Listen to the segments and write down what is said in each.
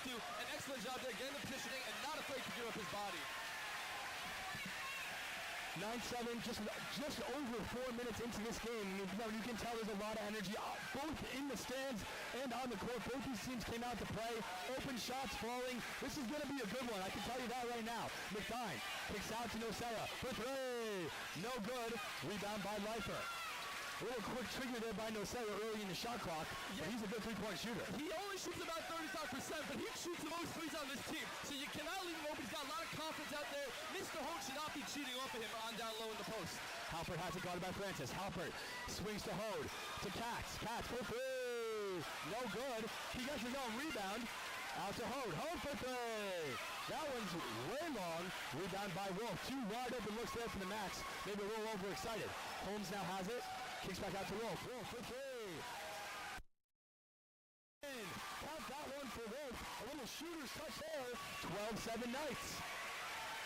do an excellent job there, getting the positioning and not afraid to give up his body. 9-7, just over 4 minutes into this game. You can tell there's a lot of energy, both in the stands and on the court. Both these teams came out to play. Open shots falling. This is going to be a good one. I can tell you that right now. McDine kicks out to Nocera for three. No good. Rebound by Leifer. A little quick trigger there by Nocera early in the shot clock, but he's a good three-point shooter. He only shoots about 35%, but he shoots the most threes on this team, so you cannot leave him open. He's got a lot of confidence out there. Mr. Holt should not be cheating off of him on down low in the post. Halpert has it guarded by Francis. Halpert swings to Hode, to Katz. Katz for three. No good. He gets his own rebound. Out to Hode. Hode for three. That one's way long. Rebound by Wolf. Two wide open looks there for the Max. Maybe a little overexcited. Holmes now has it. Kicks back out to Wolf. Wolf for three. Count that one for Wolf. A little shooter's touch there. 12-7 Knights.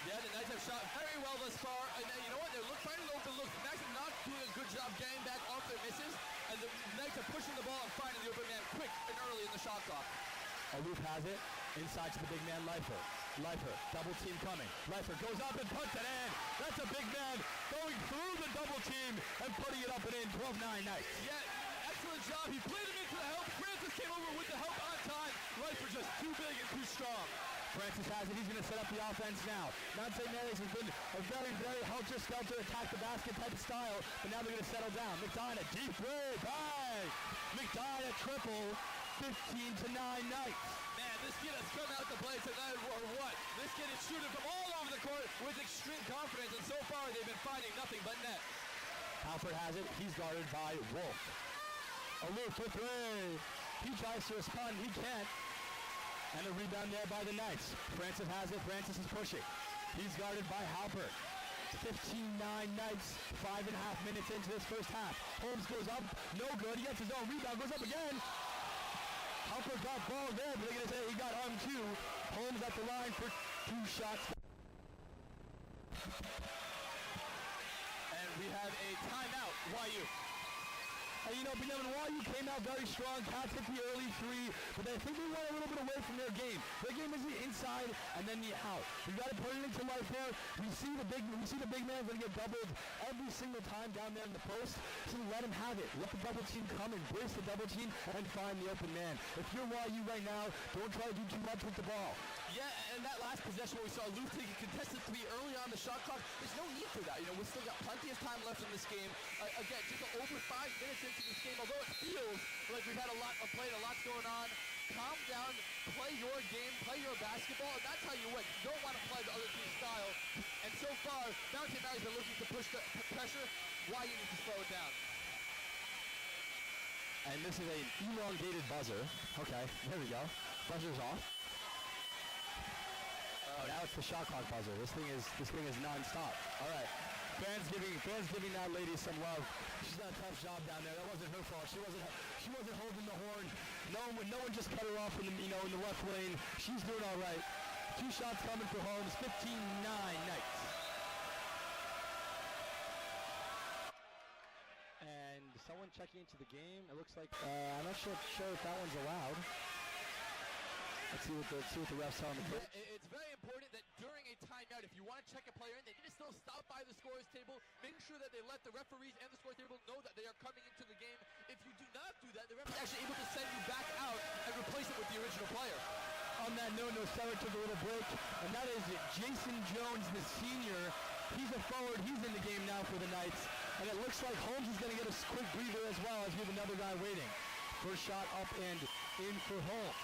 Yeah, the Knights have shot very well thus far. And you know what? They're finding open looks. The Knights are not doing a good job getting back off their misses. And the Knights are pushing the ball and finding the open man quick and early in the shot clock. Aloof has it. Inside to the big man, Leifer. Leifer, double team coming. Leifer goes up and puts it in. That's a big man going through the double team and putting it up and in. 12-9 Knights. Yeah, excellent job. He played him into the help. Francis came over with the help on time. Leifer just too big and too strong. Francis has it. He's going to set up the offense now. St. Mary's has been a very, very helter-skelter attack the basket type of style, but now they're going to settle down. McDine, a deep three. Bang! McDine, a triple. 15-9 Knights. Man, this kid has come out to play tonight or what? This kid is shooting from all over the court with extreme confidence, and so far they've been finding nothing but net. Halford has it. He's guarded by Wolf. Aloof for three. He tries to respond. He can't. And a rebound there by the Knights. Francis has it. Francis is pushing. He's guarded by Halpert. 15-9 Knights. 5.5 minutes into this first half. Holmes goes up. No good. He gets his own rebound. Goes up again. Halpert got ball there, but they're going to say he got armed too. Holmes at the line for 2 shots. And we have a timeout. YU. And you know, YU came out very strong. Cats hit the early three, but I think they went a little bit away from their game. Their game is the inside and then the out. We got to put it into life there. We see the big man going to get doubled every single time down there in the post. So let him have it. Let the double team come, embrace the double team, and find the open man. If you're YU right now, don't try to do too much with the ball. Yeah, and that last possession where we saw Luke take a contested three early on the shot clock, there's no need for that. You know, we've still got plenty of time left in this game. Again, just over 5 minutes into this game, although it feels like we've had a lot of play, a lot's going on. Calm down, play your game, play your basketball, and that's how you win. You don't want to play the other team's style. And so far, St. Mary's been looking to push the pressure. YU needs to slow it down. And this is an elongated buzzer. Okay, there we go. Buzzer's off. Now it's the shot clock buzzer. This thing is non-stop. All right. Fans giving that lady some love. She's done a tough job down there. That wasn't her fault. She wasn't holding the horn. No one just cut her off in the left lane. She's doing all right. 2 shots coming for Holmes. 15-9 Knights. And someone checking into the game. It looks like I'm not sure if that one's allowed. Let's see what the refs tell them. It's very important that during a timeout, if you want to check a player in, they need to still stop by the scorer's table, making sure that they let the referees and the scorer's table know that they are coming into the game. If you do not do that, the referee is actually able to send you back out and replace it with the original player. On that note, Nocera took a little break, and that is Jason Jones, the senior. He's a forward. He's in the game now for the Knights. And it looks like Holmes is going to get a quick breather as well as we have another guy waiting. First shot up and in for Holmes.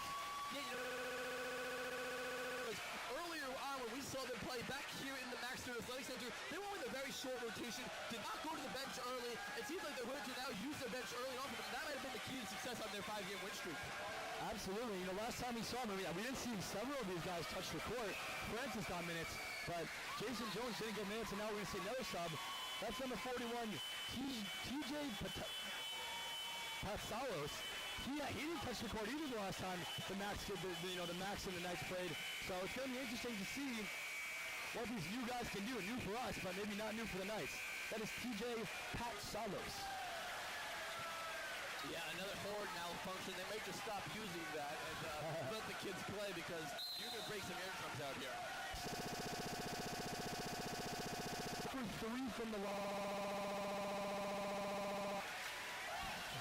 Earlier on when we saw them play back here in the Maxter Athletic Center, they went with a very short rotation, did not go to the bench early. It seems like they're going to now use their bench early on, but that might have been the key to success on their 5-game win streak. Absolutely. You know, last time we saw them, we didn't see several of these guys touch the court. Francis got minutes, but Jason Jones didn't get minutes, and now we're going to see another sub. That's number 41, TJ Patsalos. He didn't touch the court either the last time the Max and the Knights played. So it's going to be interesting to see what these new guys can do. New for us, but maybe not new for the Knights. That is TJ Patsalos. Yeah, another forward malfunction. They may just stop using that and let the kids play. play because you're going to break some eardrums out here. 3 from the wall.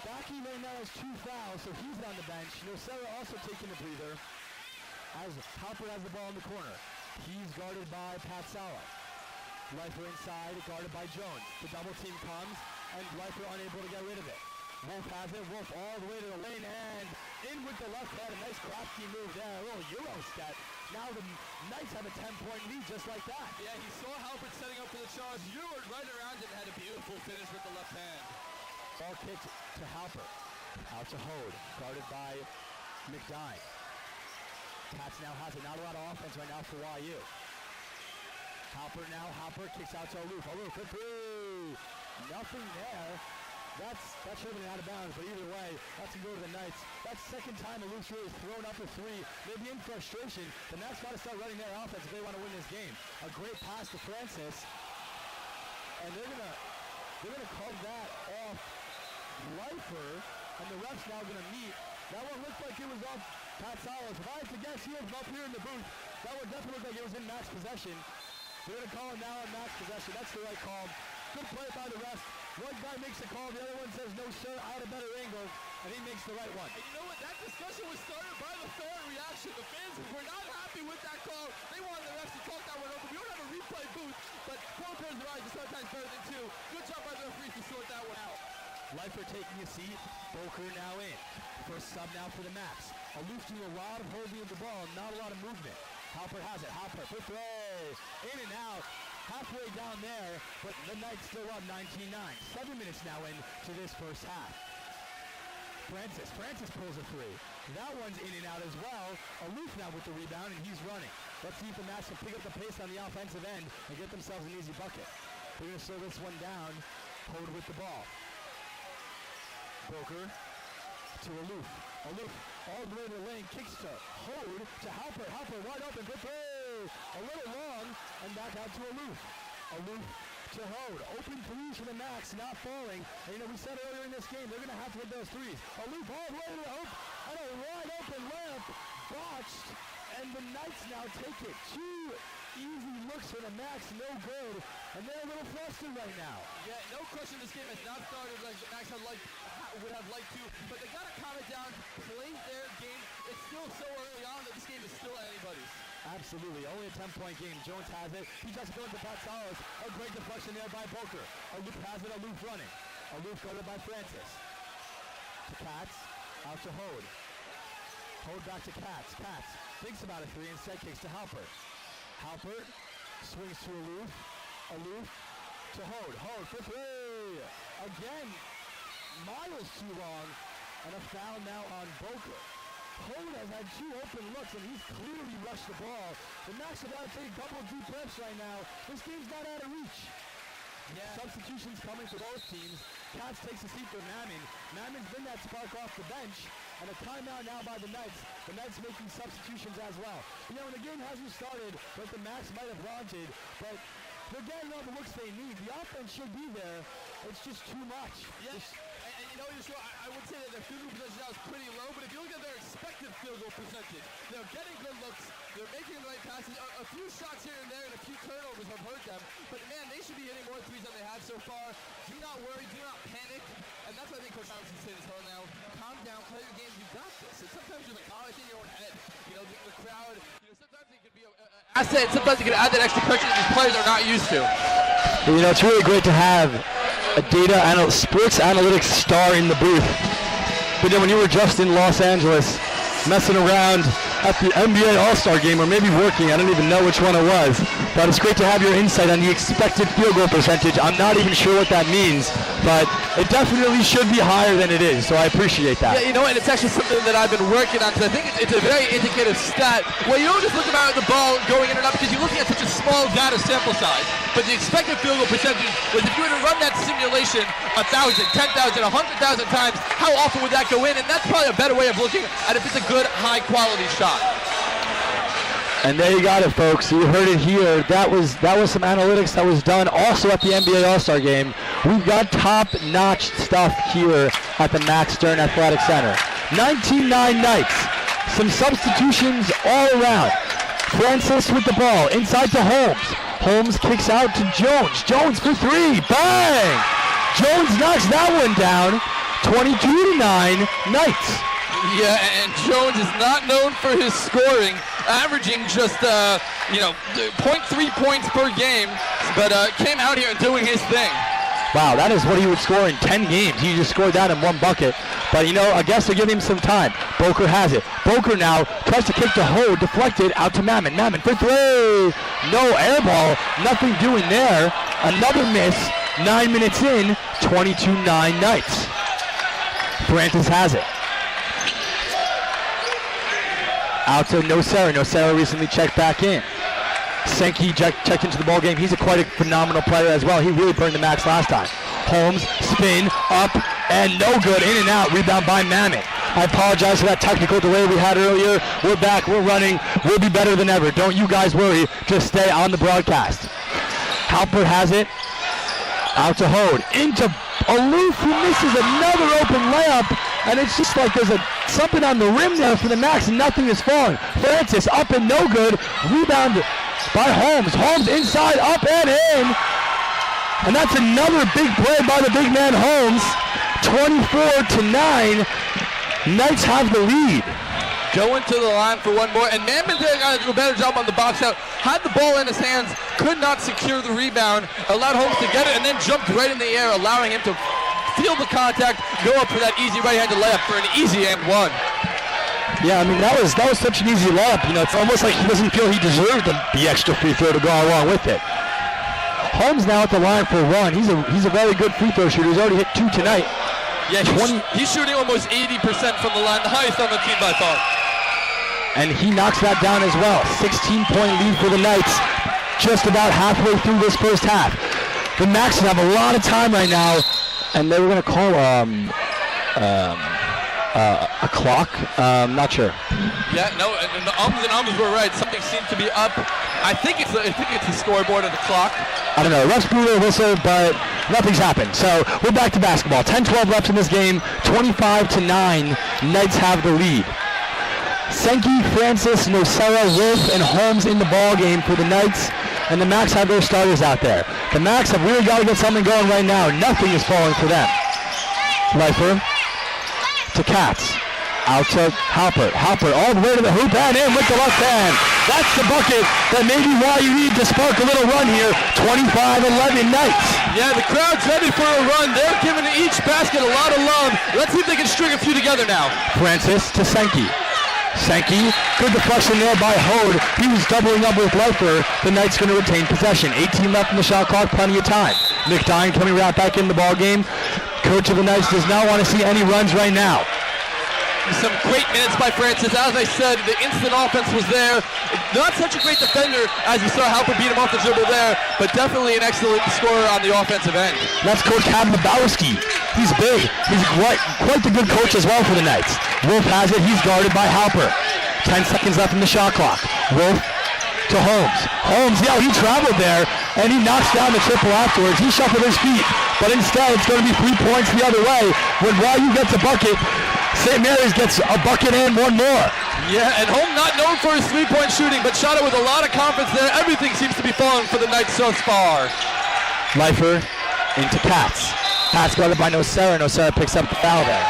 Baki right now has 2 fouls, so he's on the bench. Nocera also taking a breather as Halpert has the ball in the corner. He's guarded by Pat Sala. Leifer inside, guarded by Jones. The double team comes, and Leifer unable to get rid of it. Wolf has it. Wolf all the way to the lane, and in with the left hand. A nice crafty move there. A little Euro step. Now the Knights have a 10-point lead just like that. Yeah, he saw Halpert setting up for the charge. Euroed right around it and had a beautiful finish with the left hand. Ball kicked to Halpert. Out to Hode, guarded by McDine. Pats now has it. Not a lot of offense right now for YU. Halpert kicks out to Aloof. Aloof, good three. Nothing there. That should have been out of bounds, but either way, that's going to go to the Knights. That's the second time Aloof's really thrown up a 3. Maybe in frustration. The Knights got to start running their offense if they want to win this game. A great pass to Francis. And they're gonna call that off Leifer, and the ref's now gonna meet. That one looked like it was off Pat Salas. If I had to guess here from up here in the booth, that one definitely looked like it was in max possession. They're gonna call it now on max possession. That's the right call. Good play by the ref. One guy makes a call, the other one says, no sir, I had a better angle, and he makes the right one. And you know what? That discussion was started by the fan reaction. The fans were not happy with that call. They wanted the refs to talk that one over. We don't have a replay booth, but 4 pairs of eyes are sometimes better than 2. Good job by the referees to sort that one out. Leifer taking a seat. Boker now in. First sub now for the Max. Aloof doing a lot of holding of the ball, not a lot of movement. Halpert has it. Halpert for 3. In and out. Halfway down there, but the Knights still up 19-9. 7 minutes now into this first half. Francis pulls a 3. That one's in and out as well. Aloof now with the rebound, and he's running. Let's see if the Mavs can pick up the pace on the offensive end and get themselves an easy bucket. They're going to slow this one down. Hold with the ball. Boker to Aloof. Aloof all the way to the lane, kicks to Hode to Halpert. Halpert wide open, good play. A little long, and back out to Aloof. Aloof to Hode. Open 3s for the Max, not falling. And we said earlier in this game, they're going to have to hit those 3s. Aloof all the way to the hoop, and a wide open layup, botched. And the Knights now take it. 2 easy looks for the Max, no good. And they're a little flustered right now. Yeah, no question this game has not started like the Max would have liked to, but they got to calm it down, play their game. It's still so early on that this game is still anybody's. Absolutely, only a 10-point game. Jones has it. He tries to go into Pat Salas. A great deflection there by Boker. Aloof has it. Aloof running. Aloof guarded by Francis. To Katz. Out to Hode. Hode back to Katz. Katz thinks about a 3 and instead kicks to Halpert. Halpert swings to Aloof. Aloof to Hode. Hode for 3. Again, miles too long. And a foul now on Boker. Hode has had 2 open looks, and he's clearly rushed the ball. The Max have got to take a couple of deep breaths right now. This game's not out of reach. Yeah. Substitutions coming for both teams. Katz takes a seat for Mammon. Mammon's been that spark off the bench. And a timeout now by the Knights. The Knights making substitutions as well. You know, the game hasn't started like the Max might have wanted, but they're getting all the looks they need. The offense should be there. It's just too much. Yeah. And you know, I would say that their field goal percentage now is pretty low, but if you look at their expected field goal percentage, they're getting good looks, they're making the right passes, a few shots here and there, and a few turnovers have hurt them, but man, they should be hitting more 3s than they have so far. Do not worry, do not panic, and that's what I think Coach Thompson said this whole now. Calm down, play your game, you got this. And sometimes you're like, oh, it's in your own head. You know, the crowd, sometimes it could be an asset, sometimes you can add that extra pressure that these players are not used to. You know, it's really great to have a sports analytics star in the booth. But then when you were just in Los Angeles messing around at the NBA All-Star game, or maybe working, I don't even know which one it was, but it's great to have your insight on the expected field goal percentage. I'm not even sure what that means, but it definitely should be higher than it is, so I appreciate that. Yeah, you know, and it's actually something that I've been working on, because I think it's a very indicative stat, where you don't just look about the ball going in and out, because you're looking at such a small data sample size, but the expected field goal percentage was, if you were to run that simulation 1,000, 10,000, 100,000 times, how often would that go in? And that's probably a better way of looking at if it's a good, high-quality shot. And there you got it, folks. You heard it here. That was some analytics that was done also at the NBA All-Star Game. We've got top-notch stuff here at the Max Stern Athletic Center. 19-9 Knights. Some substitutions all around. Francis with the ball, inside to Holmes. Holmes kicks out to Jones. Jones for three, bang! Jones knocks that one down, 22-9, Knights. Yeah, and Jones is not known for his scoring, averaging just, 0.3 points per game, but came out here and doing his thing. Wow, that is what he would score in 10 games. He just scored that in one bucket. But, I guess they're giving him some time. Boker has it. Boker now tries to kick to Hode, deflected out to Mammon. Mammon for three. No air ball. Nothing doing there. Another miss. 9 minutes in. 22-9 Knights. Francis has it. Out to Nocera. Nocera recently checked back in. Senki checked into the ball game. He's quite a phenomenal player as well. He really burned the max last time. Holmes, spin, up, and no good. In and out. Rebound by Mammon. I apologize for that technical delay we had earlier. We're back. We're running. We'll be better than ever. Don't you guys worry. Just stay on the broadcast. Halpert has it. Out to Hode. Into Aloof, who misses another open layup. And it's just like there's something on the rim there for the max and nothing is falling. Francis up and no good. Rebound by Holmes. Holmes inside, up and in. And that's another big play by the big man Holmes. 24-9. Knights have the lead. Going to the line for one more, and Mammon did a better job on the box out. Had the ball in his hands, could not secure the rebound, allowed Holmes to get it, and then jumped right in the air, allowing him to feel the contact, go up for that easy right-handed layup for an easy and one. Yeah, I mean, that was such an easy layup. It's almost like he doesn't feel he deserved the extra free throw to go along with it. Holmes now at the line for one. He's a very good free throw shooter. He's already hit 2 tonight. Yeah, he's shooting almost 80% from the line, the highest on the team by far. And he knocks that down as well. 16-point lead for the Knights, just about halfway through this first half. The Max have a lot of time right now, and they were going to call a clock. Not sure. Yeah, no, and the ums were right. Something seemed to be up. I think it's the scoreboard or the clock. I don't know. Refs blew their whistle, but nothing's happened. So we're back to basketball. 10-12 left in this game. 25-9. Knights have the lead. Senki, Francis, Nocera, Wolf, and Holmes in the ball game for the Knights. And the Max have their starters out there. The Max have really got to get something going right now. Nothing is falling for them. Leifer to Katz. Out to Halpert. Halpert all the way to the hoop and in with the left hand. That's the bucket that may be why you need to spark a little run here. 25-11 Knights. Yeah, the crowd's ready for a run. They're giving each basket a lot of love. Let's see if they can string a few together now. Francis to Senki. Senki, good deflection there by Hode. He was doubling up with Leifer. The Knights going to retain possession. 18 left in the shot clock, plenty of time. McDine coming right back in the ball game. Coach of the Knights does not want to see any runs right now. Some great minutes by Francis. As I said, the instant offense was there. Not such a great defender as you saw Halpert beat him off the dribble there, but definitely an excellent scorer on the offensive end. That's Coach Kadmabowski. He's big. He's quite the good coach as well for the Knights. Wolf has it. He's guarded by Halpert. 10 seconds left in the shot clock. Wolf to Holmes. Holmes, yeah, he traveled there, and he knocks down the triple afterwards. He shuffled his feet, but instead it's going to be 3 points the other way. When Ryu gets a bucket, St. Mary's gets a bucket and one more. Yeah, and Holmes not known for his three-point shooting, but shot it with a lot of confidence there. Everything seems to be falling for the Knights so far. Leifer into Katz. Katz guarded by Nocera. Nocera picks up the foul there.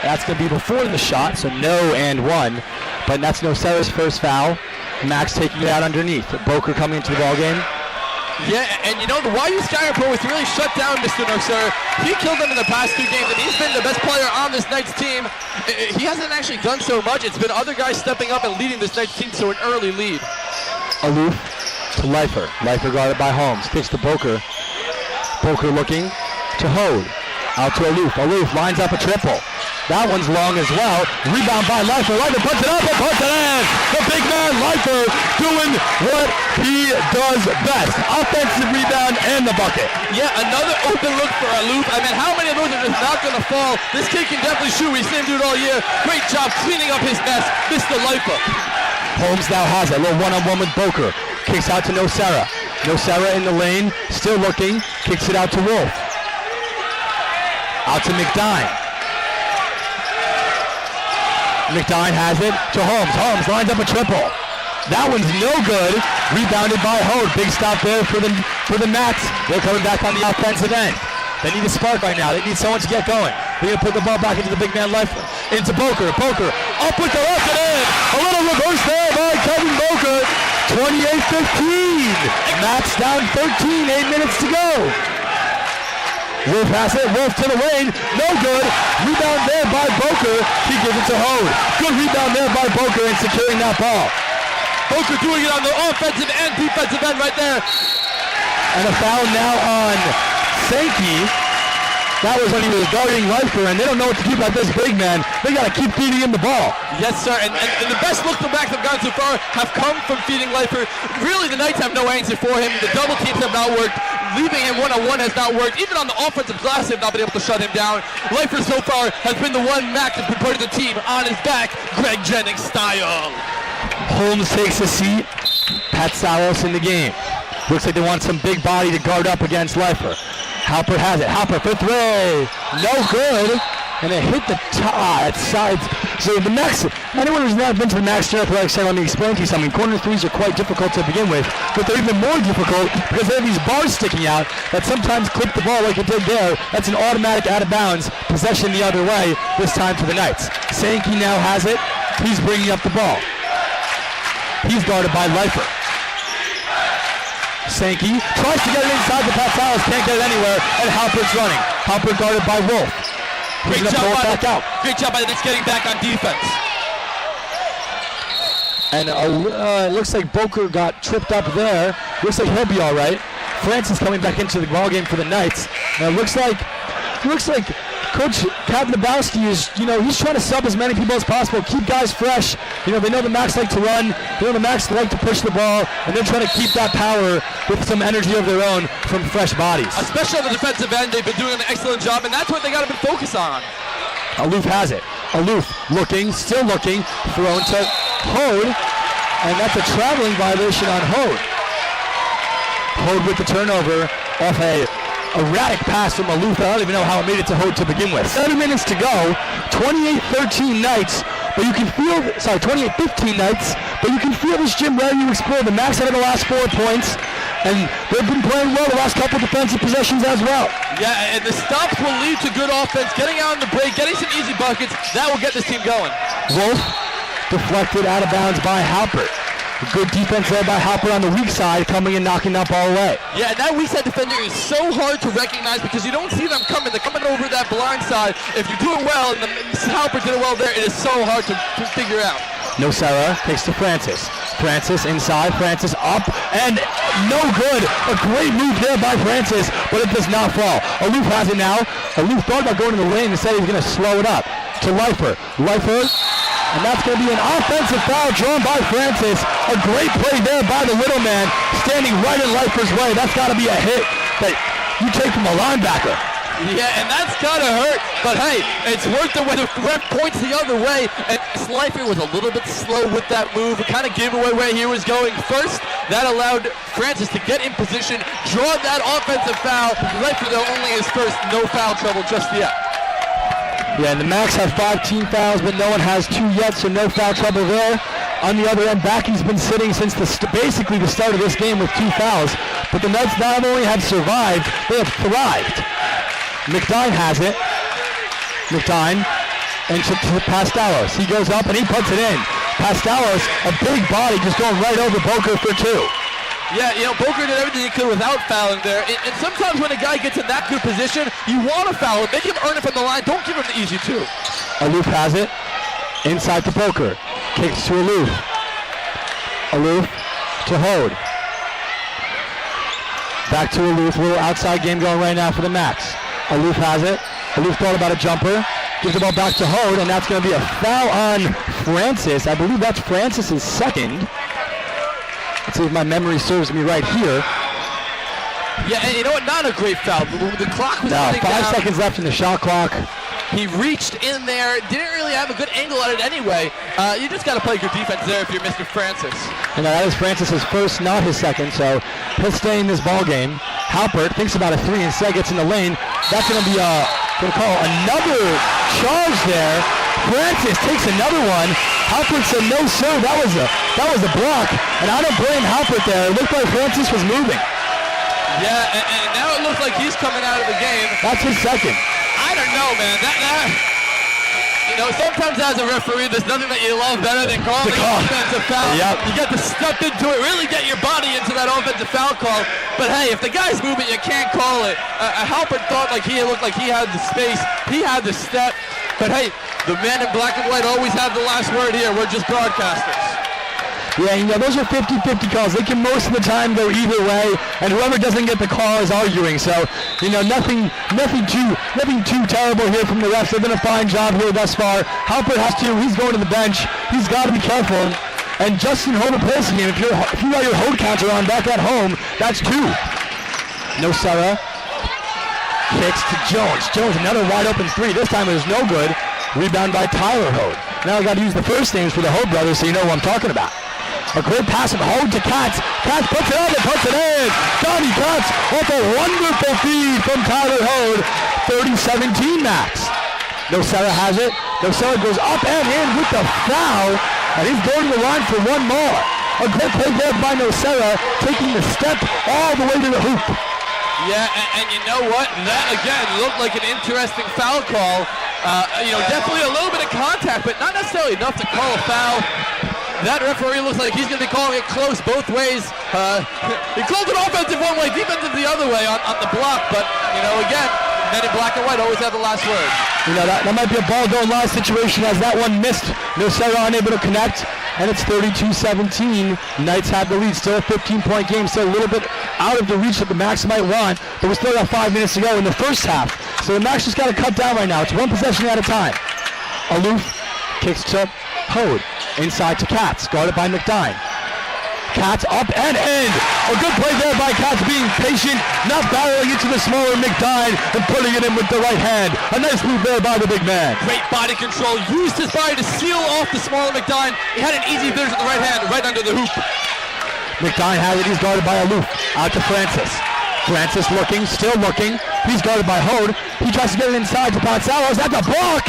That's going to be before the shot, so no and one. But that's Nocera's first foul. Max taking it out underneath. Boker coming into the ball game. Yeah, and the YU Skyline Pro has really shut down Mr. Nocera. He killed them in the past 2 games, and he's been the best player on this Knights team. He hasn't actually done so much. It's been other guys stepping up and leading this Knights team to an early lead. Aloof to Leifer. Leifer guarded by Holmes. Kicks to Boker. Boker looking to Hode. Out to Aloof. Aloof lines up a triple. That one's long as well. Rebound by Leifer. Leifer puts it up and puts it in. The big man Leifer doing what he does best. Offensive rebound and the bucket. Yeah, another open look for Aloof. I mean, how many of those are just not going to fall? This kid can definitely shoot. We've seen him do it all year. Great job cleaning up his mess. Mr. Leifer. Holmes now has it. A little one-on-one with Boker. Kicks out to Nocera. Nocera in the lane. Still looking. Kicks it out to Wolf. Out to McDine. McDine has it to Holmes. Holmes lines up a triple. That one's no good. Rebounded by Hode. Big stop there for the Mats. They're coming back on the offensive end. They need a spark right now. They need someone to get going. They're going to put the ball back into the big man Leifer. Into Boker. Boker up with the left and in. A little reverse there by Kevin Boker. 28-15. Mats down 13. 8 minutes to go. Wolf has it. Wolf to the lane. No good. Rebound there by Boker. He gives it to Hode. Good rebound there by Boker in securing that ball. Boker doing it on the offensive and defensive end right there. And a foul now on Sankey. That was when he was guarding Leifer, and they don't know what to do about this big man. They got to keep feeding him the ball. Yes, sir, and the best look the Macs have gotten so far have come from feeding Leifer. Really, the Knights have no answer for him. The double teams have not worked. Leaving him one-on-one has not worked. Even on the offensive glass, they've not been able to shut him down. Leifer so far has been the one Mac that's been putting the team on his back, Greg Jennings style. Holmes takes a seat. Pat Salos in the game. Looks like they want some big body to guard up against Leifer. Halper has it. Halper for three. No good. And it hit the top sides. So the Max, anyone who's not been to the Max Athletic Center, let me explain to you something. Corner threes are quite difficult to begin with, but they're even more difficult because they have these bars sticking out that sometimes clip the ball like it did there. That's an automatic out of bounds possession the other way, this time for the Knights. Sankey now has it. He's bringing up the ball. He's guarded by Leifer. Sankey tries to get it inside the Pat Salas, can't get it anywhere, and Halpert's running. Halpert guarded by Wolf. He's going to pull it back out. Great job by the Knicks getting back on defense. And it looks like Boker got tripped up there. Looks like he'll be all right. Francis coming back into the ballgame for the Knights. Now it looks like Coach Kadnabowski is, he's trying to sub as many people as possible, keep guys fresh. They know the Macs like to run, they know the Macs like to push the ball, and they're trying to keep that power with some energy of their own from fresh bodies. Especially on the defensive end, they've been doing an excellent job, and that's what they got to be focused on. Aloof has it. Aloof looking, still looking, thrown to Hode, and that's a traveling violation on Hode. Hode with the turnover off a erratic pass from Aloof. I don't even know how it made it to Hode to begin with. 7 minutes to go. 28-13 Knights, but you can feel, 28-15 Knights, but you can feel this gym ready to explode. The Macs had the last 4 points, and they've been playing well the last couple defensive possessions as well. Yeah, and the stops will lead to good offense, getting out on the break, getting some easy buckets. That will get this team going. Wolf deflected out of bounds by Halpert. Good defense there by Halpert on the weak side, coming and knocking that ball away. Yeah, and that weak side defender is so hard to recognize because you don't see them coming. They're coming over that blind side. If you do it well, and Halpert did it well there, it is so hard to figure out. Nocera takes to Francis. Francis inside, Francis up, and no good. A great move there by Francis, but it does not fall. Aloof has it now. Aloof thought about going to the lane and said he was going to slow it up. To Leifer. Leifer, and that's going to be an offensive foul drawn by Francis. A great play there by the little man, standing right in Leifer's way. That's got to be a hit that you take from a linebacker. Yeah, and that's got to hurt, but hey, it's worth it when the ref points the other way, and Leifer was a little bit slow with that move. It kind of gave away where he was going first. That allowed Francis to get in position, draw that offensive foul. Leifer, though, only his first, no foul trouble just yet. Yeah, and the Macs have 5 team fouls, but no one has 2 yet, so no foul trouble there. On the other end, Backey's been sitting since basically the start of this game with 2 fouls, but the Knights not only have survived, they have thrived. McDine has it. McDine and to Pastalos. He goes up and he puts it in. Pastalos, a big body, just going right over Boker for 2. Yeah, Boker did everything he could without fouling there. And sometimes when a guy gets in that good position, you want to foul him. Make him earn it from the line. Don't give him the easy 2. Aloof has it. Inside to Boker. Kicks to Aloof. Aloof to Hode. Back to Aloof. Little outside game going right now for the Macs. Aloof has it. Aloof thought about a jumper. Gives the ball back to Hode, and that's going to be a foul on Francis. I believe that's Francis's second. Let's see if my memory serves me right here. Yeah, and you know what? Not a great foul. The clock was running down. 5 seconds left in the shot clock. He reached in there. Didn't really have a good angle at it anyway. You just got to play good defense there if you're Mr. Francis. And that is Francis's first, not his second, so he'll stay in this ball game. Halpert thinks about a 3 instead, gets in the lane. That's going to be going to call another charge there Francis takes another one. Halpert said, no, sir, that was a block. And I don't blame Halpert there. It looked like Francis was moving. Yeah, and now it looks like he's coming out of the game. That's his second. I don't know, man. Sometimes as a referee, there's nothing that you love better than calling an offensive foul. Yep. You get to step into it, really get your body into that offensive foul call. But hey, if the guy's moving, you can't call it. Halpert thought like he looked like he had the space, he had the step. But hey, the men in black and white always have the last word here. We're just broadcasters. Yeah, those are 50-50 calls. They can most of the time go either way, and whoever doesn't get the call is arguing. So, nothing too terrible here from the refs. They've done a fine job here thus far. Halpert has to. He's going to the bench. He's got to be careful. And Justin Hold replacing him. If you got your hold counter on back at home, that's 2. Nocera kicks to Jones. Jones, another wide open 3. This time it was no good. Rebound by Tyler Hode. Now I got to use the first names for the Hode brothers so you know who I'm talking about. A great pass from Hode to Katz. Katz puts it up and puts it in. Johnny Katz off a wonderful feed from Tyler Hode. 30-17 max. Nocera has it. Nocera goes up and in with the foul. And he's going to the line for one more. A great play there by Nocera, taking the step all the way to the hoop. Yeah, and you know what? That, again, looked like an interesting foul call. Definitely a little bit of contact, but not necessarily enough to call a foul. That referee looks like he's going to be calling it close both ways. He called it offensive one way, defensive the other way on the block. But, again, men in black and white always have the last word. That might be a ball going live situation as that one missed. Nocera unable to connect, and it's 32-17. Knights have the lead. Still a 15-point game. Still a little bit out of the reach that the Max might want, but we still got 5 minutes to go in the first half. So the Max just got to cut down right now. It's one possession at a time. Aloof kicks to Hode. Inside to Katz, guarded by McDine. Katz up and in. A good play there by Katz, being patient, not barreling into the smaller McDine and putting it in with the right hand. A nice move there by the big man. Great body control, used his body to seal off the smaller McDine. He had an easy finish with the right hand, right under the hoop. McDine has it, he's guarded by Aloof. Out to Francis. Francis looking, still looking. He's guarded by Hode. He tries to get it inside to Patsalos. That's a block!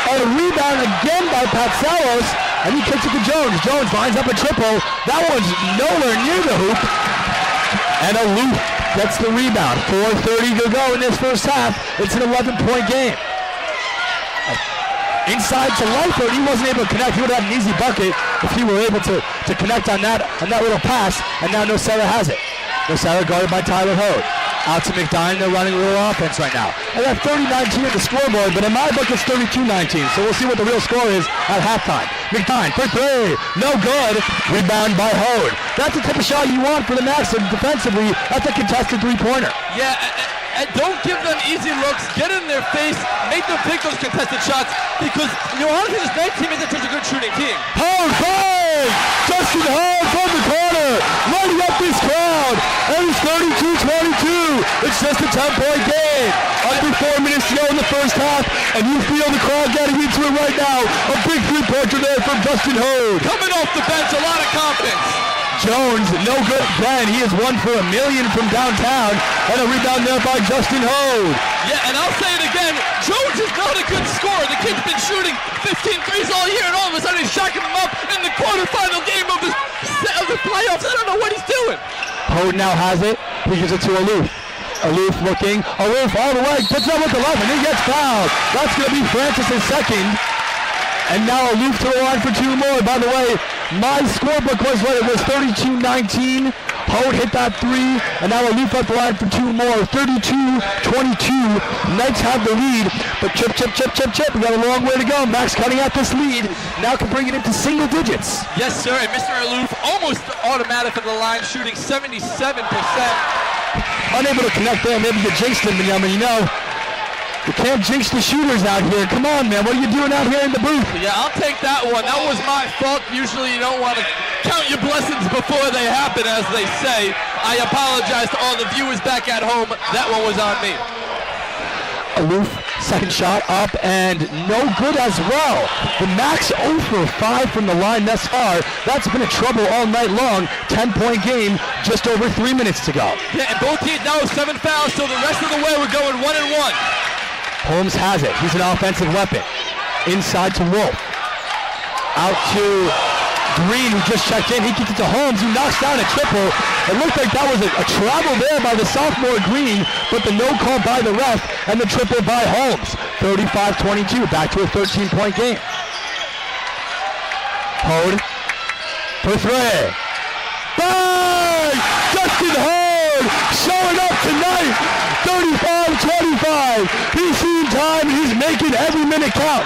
A rebound again by Patsalos. And he kicks it to Jones. Jones lines up a triple. That one's nowhere near the hoop. And Aloof gets the rebound. 4:30 to go in this first half. It's an 11-point game. Inside to Lightfoot. He wasn't able to connect. He would have had an easy bucket if he were able to connect on that little pass. And now Nocera has it. Nocera guarded by Tyler Hode. Out to McDine, they're running a little offense right now. I got 30-19 at the scoreboard, but in my book it's 32-19, so we'll see what the real score is at halftime. McDine, for 3, no good. Rebound by Hode. That's the type of shot you want for the Max, and defensively, that's a contested 3-pointer. Yeah, and don't give them easy looks. Get in their face, make them take those contested shots, because, honestly, this Knights team isn't such a good shooting team. Hode, five! Justin Hode from the corner, lighting up this crowd, and it's 32-22. It's just a 10-point game. Under 4 minutes to go in the first half, and you feel the crowd getting into it right now. A big 3-pointer there from Justin Hode. Coming off the bench, a lot of confidence. Jones, no good again. He is 1 for $1 million from downtown, and a rebound there by Justin Hode. Yeah, and I'll say it again, Jones is not a good scorer. The kid's been shooting 15 threes all year, and all of a sudden he's shocking them up in the quarterfinal game of the playoffs. I don't know what he's doing. Hode now has it. He gives it to Aloof. Aloof looking. Aloof all the way. Puts it up with the left, and he gets fouled. That's going to be Francis' second. And now Aloof to the line for 2 more. By the way, my scorebook was what it was, 32-19. Hode hit that 3, and now Aloof at the line for 2 more. 32-22. Knights have the lead, but chip. We got a long way to go. Max cutting out this lead. Now can bring it into single digits. Yes, sir. And Mr. Aloof almost automatic at the line, shooting 77%. Unable to connect there. Maybe you jinxed him, but you can't jinx the shooters out here. Come on, man. What are you doing out here in the booth? Yeah, I'll take that one. That was my fault. Usually you don't want to count your blessings before they happen, as they say. I apologize to all the viewers back at home. That one was on me. Aloof, second shot up and no good as well. The Max 0 for 5 from the line thus far. That's been a trouble all night long. 10-point game, just over 3 minutes to go. Yeah, and both teams now with 7 fouls, so the rest of the way we're going 1-1. Holmes has it. He's an offensive weapon. inside to Wolf. Out to Green, who just checked in. He kicks it to Holmes, who knocks down a triple. It looked like that was a travel there by the sophomore Green, but the no call by the ref and the triple by Holmes. 35-22, back to a 13-point game. Hode for three. Bang! Justin Hode showing up tonight. 35-25. He's seen time and he's making every minute count.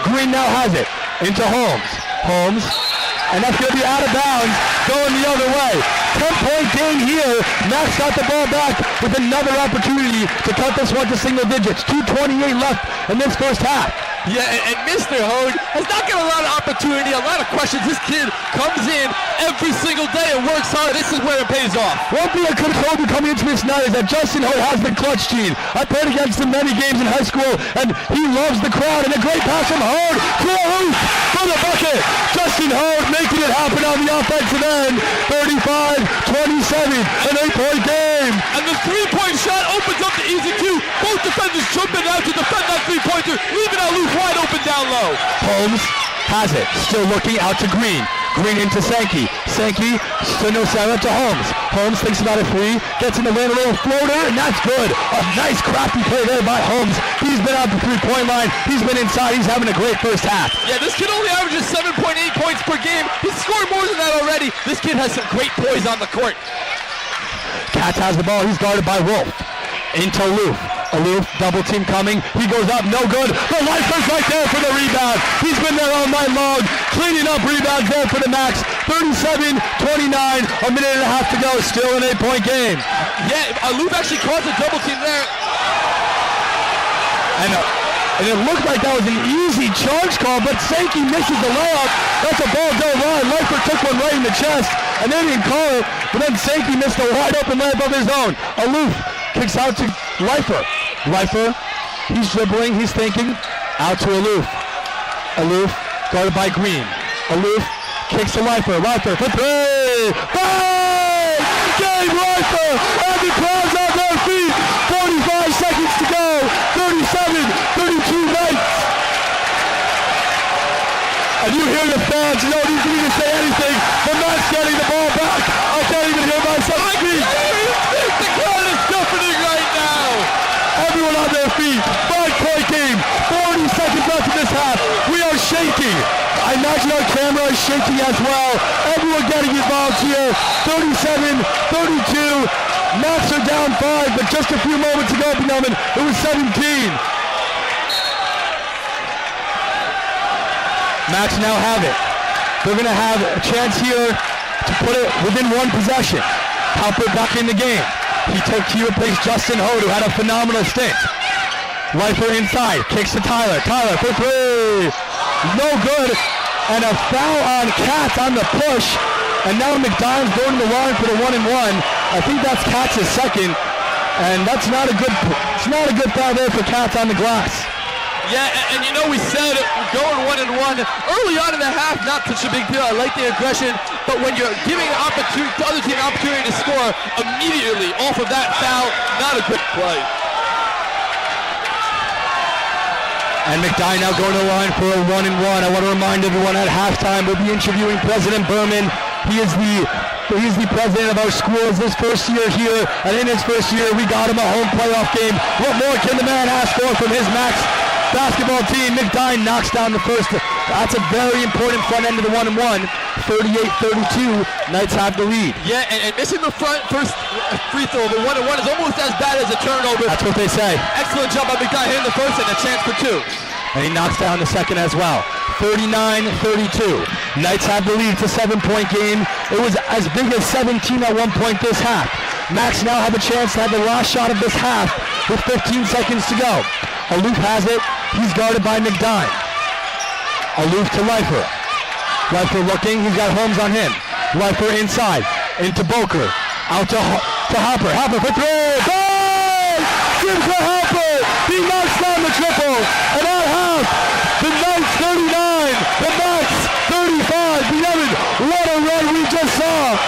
Green now has it into Holmes. Holmes, and that's going to be out of bounds, going the other way. 10-point game here. Max got the ball back with another opportunity to cut this one to single digits. 2:28 left in this first half. Yeah, and Mr. Hode has not got a lot of opportunity, a lot of questions. This kid comes in every single day and works hard. This is where it pays off. One thing I could have told you coming into this night is that Justin Hode has the clutch gene. I played against him many games in high school, and he loves the crowd. And a great pass from Hode to Aloof for the bucket. Justin Hode making it happen on the offensive end. 35-27, an 8-point game. And the three-point shot opens up the easy two. Both defenders jumping out to defend that three-pointer, leaving Aloof wide open down low. Holmes has it, still looking out to Green. Green into Sankey. Sankey to Nocera to Holmes. Holmes thinks about a three, gets in the lane, a little floater, and that's good. A nice crafty play there by Holmes. He's been out the three-point line. He's been inside. He's having a great first half. Yeah, this kid only averages 7.8 points per game. He's scored more than that already. This kid has some great poise on the court. Katz has the ball. He's guarded by Wolf. Into Aloof. Aloof, double team coming. He goes up, no good. The Lifer's right there for the rebound. He's been there all night long, cleaning up rebounds there for the Max. 37-29, a minute and a half to go. Still an 8-point game. Yeah, Aloof actually caused a double team there. And it looked like that was an easy charge call, but Sankey misses the layup. That's a ball go line. Lifer took one right in the chest, and they didn't call it, but then Sankey missed a wide open layup of his own. Aloof kicks out to Lifer. Lifer, he's dribbling, he's thinking, out to Aloof. Aloof, guarded by Green. Aloof kicks to Lifer. Lifer for three. Bang! Game Lifer, and the crowd's on their feet. 45 seconds to go. 37-32 Knights. And you hear the fans, you don't even need to say anything. The Matt's getting the ball back. I can't even hear myself speak. The crowd is deafening right now. Everyone on their feet. 5-point game. 40 seconds left in this half. We are shaking. I imagine our camera is shaking as well. Everyone getting involved here. 37-32. Mavs are down 5, but just a few moments ago, Benovin, it was 17. Max now have it. They're going to have a chance here to put it within one possession. Halper back in the game. He took to replace Justin Hode, who had a phenomenal stint. Lifer inside, kicks to Tyler. Tyler for three. No good. And a foul on Katz on the push. And now McDonald's going to the line for the 1-and-1. I think that's Katz's second. And that's not a good foul there for Katz on the glass. Yeah, and you know we said going 1-and-1 early on in the half, not such a big deal. I like the aggression, but when you're giving the other team an opportunity to score immediately off of that foul, not a good play. And McDye now going to the line for a 1-and-1. I want to remind everyone at halftime we'll be interviewing President Berman. He is the president of our school. It's his first year here, and in his first year we got him a home playoff game. What more can the man ask for from his Max basketball team? McDye knocks down the first. That's a very important front end of the 1-and-1. 38-32. Knights have the lead. Yeah, and missing the first free throw, the 1-and-1 is almost as bad as a turnover. That's what they say. Excellent job by McDye hitting the first and a chance for two. And he knocks down the second as well. 39-32. Knights have the lead. It's a 7-point game. It was as big as 17 at one point this half. Max now have a chance to have the last shot of this half with 15 seconds to go. Aloof has it. He's guarded by McDye. Aloof to Lifer. Lifer looking. He's got Holmes on him. Lifer inside. Into Boker. Out to Hopper. Hopper for three. Bang! Gives to Hopper. He knocks down the triple. And at half, the Knights 39. The Max 35. Beloved, what a run we just saw.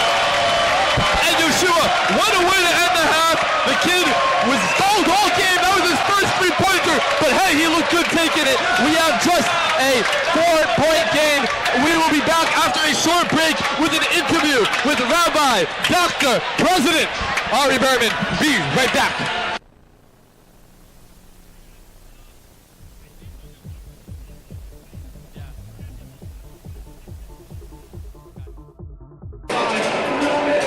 And Yeshiva, what a way to end the half. The kid was fouled all game. That was his first three-pointer, but hey, he looked good taking it. We have just a 4-point game. We will be back after a short break with an interview with Rabbi, Dr. President Ari Berman. Be right back.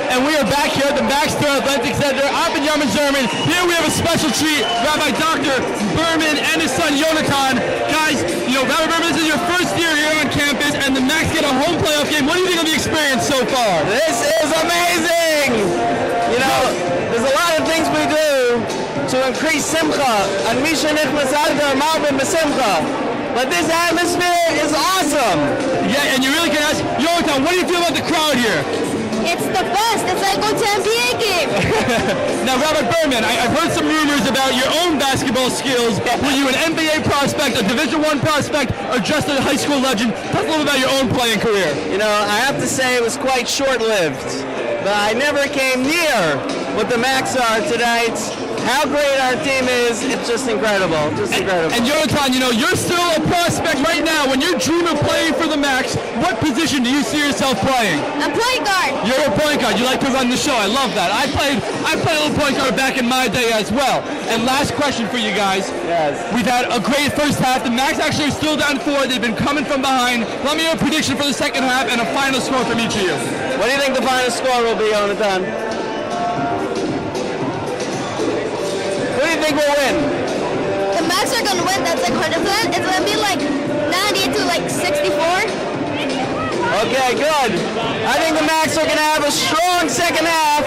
And we are back here at the Baxter Athletic Center. I'm Benjamin Zerman. Here we have a special treat, Rabbi Dr. Berman and his son Yonatan. Guys, Rabbi Berman, this is your first year here on campus, and the Max get a home playoff game. What do you think of the experience so far? This is amazing! There's a lot of things we do to increase simcha, and Misha Nichmas Adar Malbim B'Simcha. But this atmosphere is awesome! Yeah, and you really can ask, Yonatan, what do you feel about the crowd here? It's the best. It's like going to an NBA game. Now, Robert Berman, I've heard some rumors about your own basketball skills. Were you an NBA prospect, a Division I prospect, or just a high school legend? Talk a little about your own playing career. I have to say it was quite short-lived. But I never came near what the Max are tonight. How great our team is, it's just incredible, And Yonatan, you're still a prospect right now. When you dream of playing for the Max, what position do you see yourself playing? I'm point guard. You're a point guard. You like to run the show. I love that. I played a little point guard back in my day as well. And last question for you guys. Yes. We've had a great first half. The Max actually are still down 4. They've been coming from behind. Let me hear a prediction for the second half and a final score from each of you. What do you think the final score will be, Yonatan? Who do you think will win? The Max are going to win. That's like 100%. It's going to be like 90 to like 64. Okay, good. I think the Max are going to have a strong second half,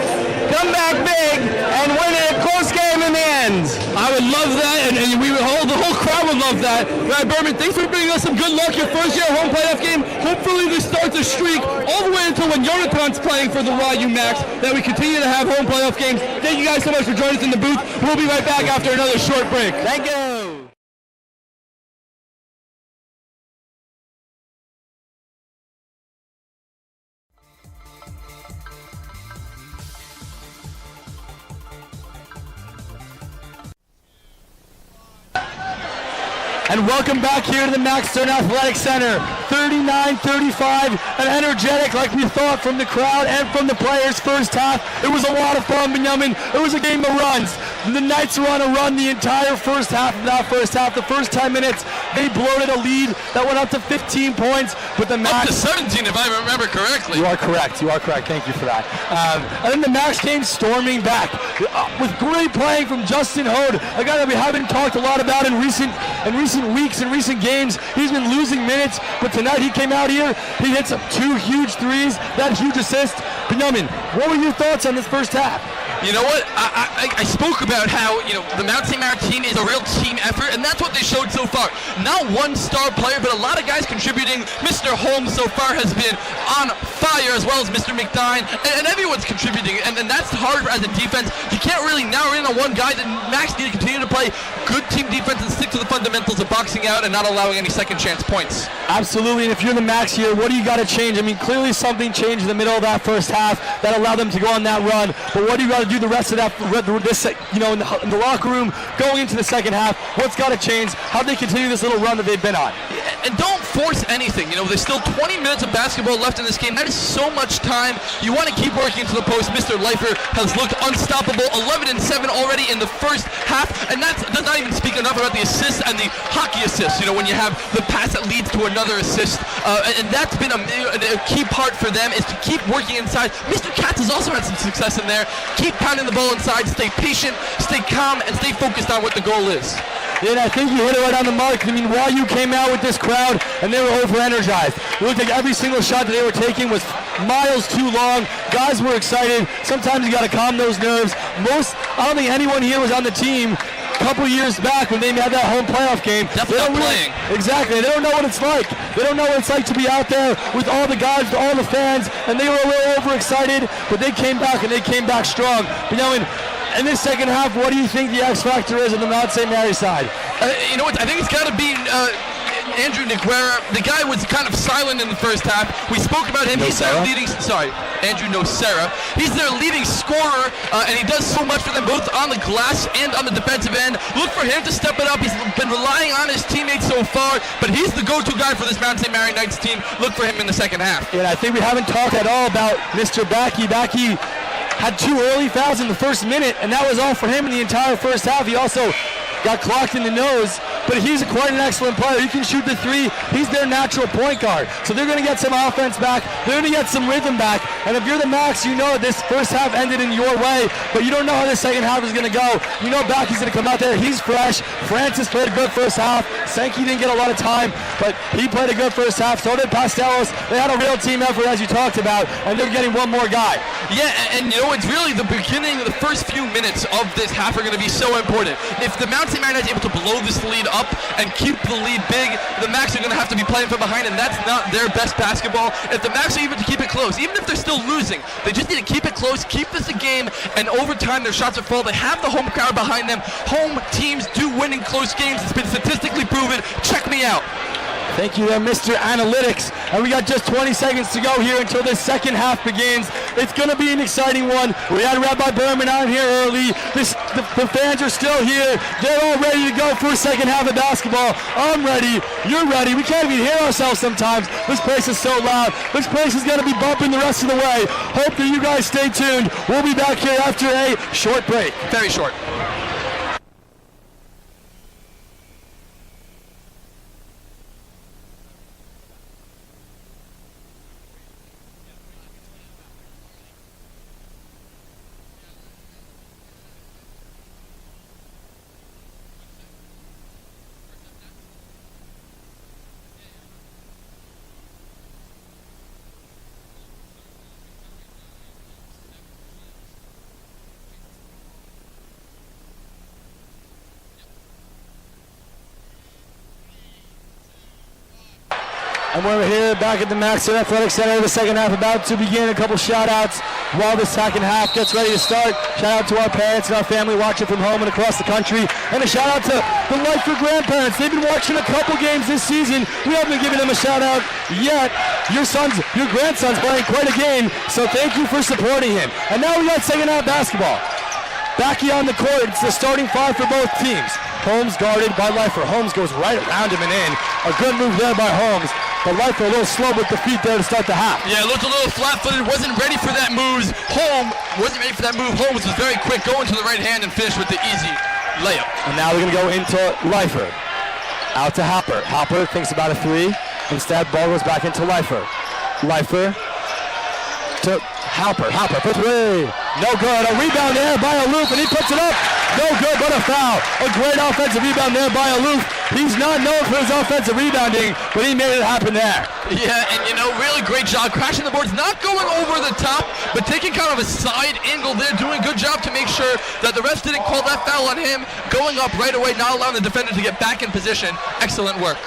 come back big, and win a close game in the end. I would love that, and the whole crowd would love that. Rabbi Berman, thanks for bringing us some good luck. Your first year home playoff game. Hopefully this starts a streak all the way until when Yonatan's playing for the YU Max, that we continue to have home playoff games. Thank you guys so much for joining us in the booth. We'll be right back after another short break. Thank you. And welcome back here to the Max Stern Athletic Center. 39-35, and energetic like we thought from the crowd and from the players first half. It was a lot of fun, Benjamin. It was a game of runs. The Knights were on a run the entire first half of that first half. The first 10 minutes, they bloated a lead that went up to 15 points, but the Max... Up to 17 if I remember correctly. You are correct. Thank you for that. And then the Max came storming back with great playing from Justin Hode, a guy that we haven't talked a lot about in recent weeks and recent games. He's been losing minutes, but tonight he came out here, he hit some 2 huge threes, that huge assist. Benjamin, what were your thoughts on this first half? You know what? I spoke about how, the Mount St. Martin is a real team effort, and that's what they showed so far. Not one star player, but a lot of guys contributing. Mr. Holmes so far has been on fire, as well as Mr. McDine, and everyone's contributing, and that's hard as a defense. You can't really narrow in on one guy. The Max need to continue to play good team defense and stick to the fundamentals of boxing out and not allowing any second chance points. Absolutely, and if you're the Max here, what do you got to change? I mean, clearly something changed in the middle of that first half that allowed them to go on that run, but what do you got to do the rest of that, in the locker room, going into the second half? What's got to change? How do they continue this little run that they've been on? And don't force anything. There's still 20 minutes of basketball left in this game. That is so much time. You want to keep working to the post. Mr. Leifer has looked unstoppable. 11-7 already in the first half, and that does not even speak enough about the assists and the hockey assists. When you have the pass that leads to another assist, and that's been a key part for them, is to keep working inside. Mr. Katz has also had some success in there. Keep pounding the ball inside, stay patient, stay calm, and stay focused on what the goal is. And I think you hit it right on the mark. I mean, YU came out with this crowd, and they were over-energized. It looked like every single shot that they were taking was miles too long. Guys were excited. Sometimes you got to calm those nerves. I don't think anyone here was on the team a couple years back when they had that home playoff game. Definitely not playing. Exactly. They don't know what it's like. They don't know what it's like to be out there with all the guys, with all the fans, and they were a little overexcited, but they came back, and they came back strong. But in this second half, what do you think the X factor is on the Mount St. Mary side? You know what? I think it's got to be Andrew Niguera. The guy was kind of silent in the first half. We spoke about him. He's their leading, Andrew Nocera. He's their leading scorer, and he does so much for them both on the glass and on the defensive end. Look for him to step it up. He's been relying on his teammates so far, but he's the go-to guy for this Mount St. Mary Knights team. Look for him in the second half. Yeah, I think we haven't talked at all about Mr. Backey. Backey had 2 early fouls in the first minute, and that was all for him in the entire first half. He also got clocked in the nose, but he's quite an excellent player. He can shoot the 3. He's their natural point guard. So they're going to get some offense back. They're going to get some rhythm back. And if you're the Max, you know this first half ended in your way, but you don't know how the second half is going to go. You know Backey's going to come out there. He's fresh. Francis played a good first half. Sankey didn't get a lot of time, but he played a good first half. So did Pastelos. They had a real team effort, as you talked about, and they're getting one more guy. Yeah, and you know, it's really the beginning, the first few minutes of this half are going to be so important. If the Mount St. Mary Knights are able to blow this lead up and keep the lead big, the Max are going to have to be playing from behind, and that's not their best basketball. If the Max are even to keep it close, even if they're still losing, they just need to keep it close, keep this a game, and over time their shots will fall. They have the home crowd behind them. Home teams do win in close games. It's been statistically proven. Check me out. Thank you there, Mr. Analytics. And we got just 20 seconds to go here until the second half begins. It's going to be an exciting one. We had Rabbi Berman out here early. The fans are still here. They're all ready to go for a second half of basketball. I'm ready. You're ready. We can't even hear ourselves sometimes. This place is so loud. This place is going to be bumping the rest of the way. Hope that you guys stay tuned. We'll be back here after a short break. Very short. And we're here back at the Max Athletic Center. The second half about to begin. A couple shout-outs while the second half gets ready to start. Shout out to our parents and our family watching from home and across the country. And a shout out to the Lightford grandparents. They've been watching a couple games this season. We haven't been giving them a shout-out yet. Your grandson's playing quite a game, so thank you for supporting him. And now we got second half basketball. Backey on the court. It's the starting 5 for both teams. Holmes guarded by Lightford. Holmes goes right around him and in. A good move there by Holmes. But Lightford a little slow with the feet there to start the half. Yeah, looked a little flat-footed. Wasn't ready for that move. Holmes wasn't ready for that move. Holmes was very quick, going to the right hand and finished with the easy layup. And now we're going to go into Lightford. Out to Hopper. Hopper thinks about a 3. Instead, ball goes back into Lightford. Lightford to Hopper. Hopper for 3. No good. A rebound there by Aloof, and he puts it up. No good, but a foul. A great offensive rebound there by Aloof. He's not known for his offensive rebounding, but he made it happen there. Yeah, and you know, really great job crashing the boards, not going over the top, but taking kind of a side angle there, doing a good job to make sure that the refs didn't call that foul on him, going up right away, not allowing the defender to get back in position. Excellent work.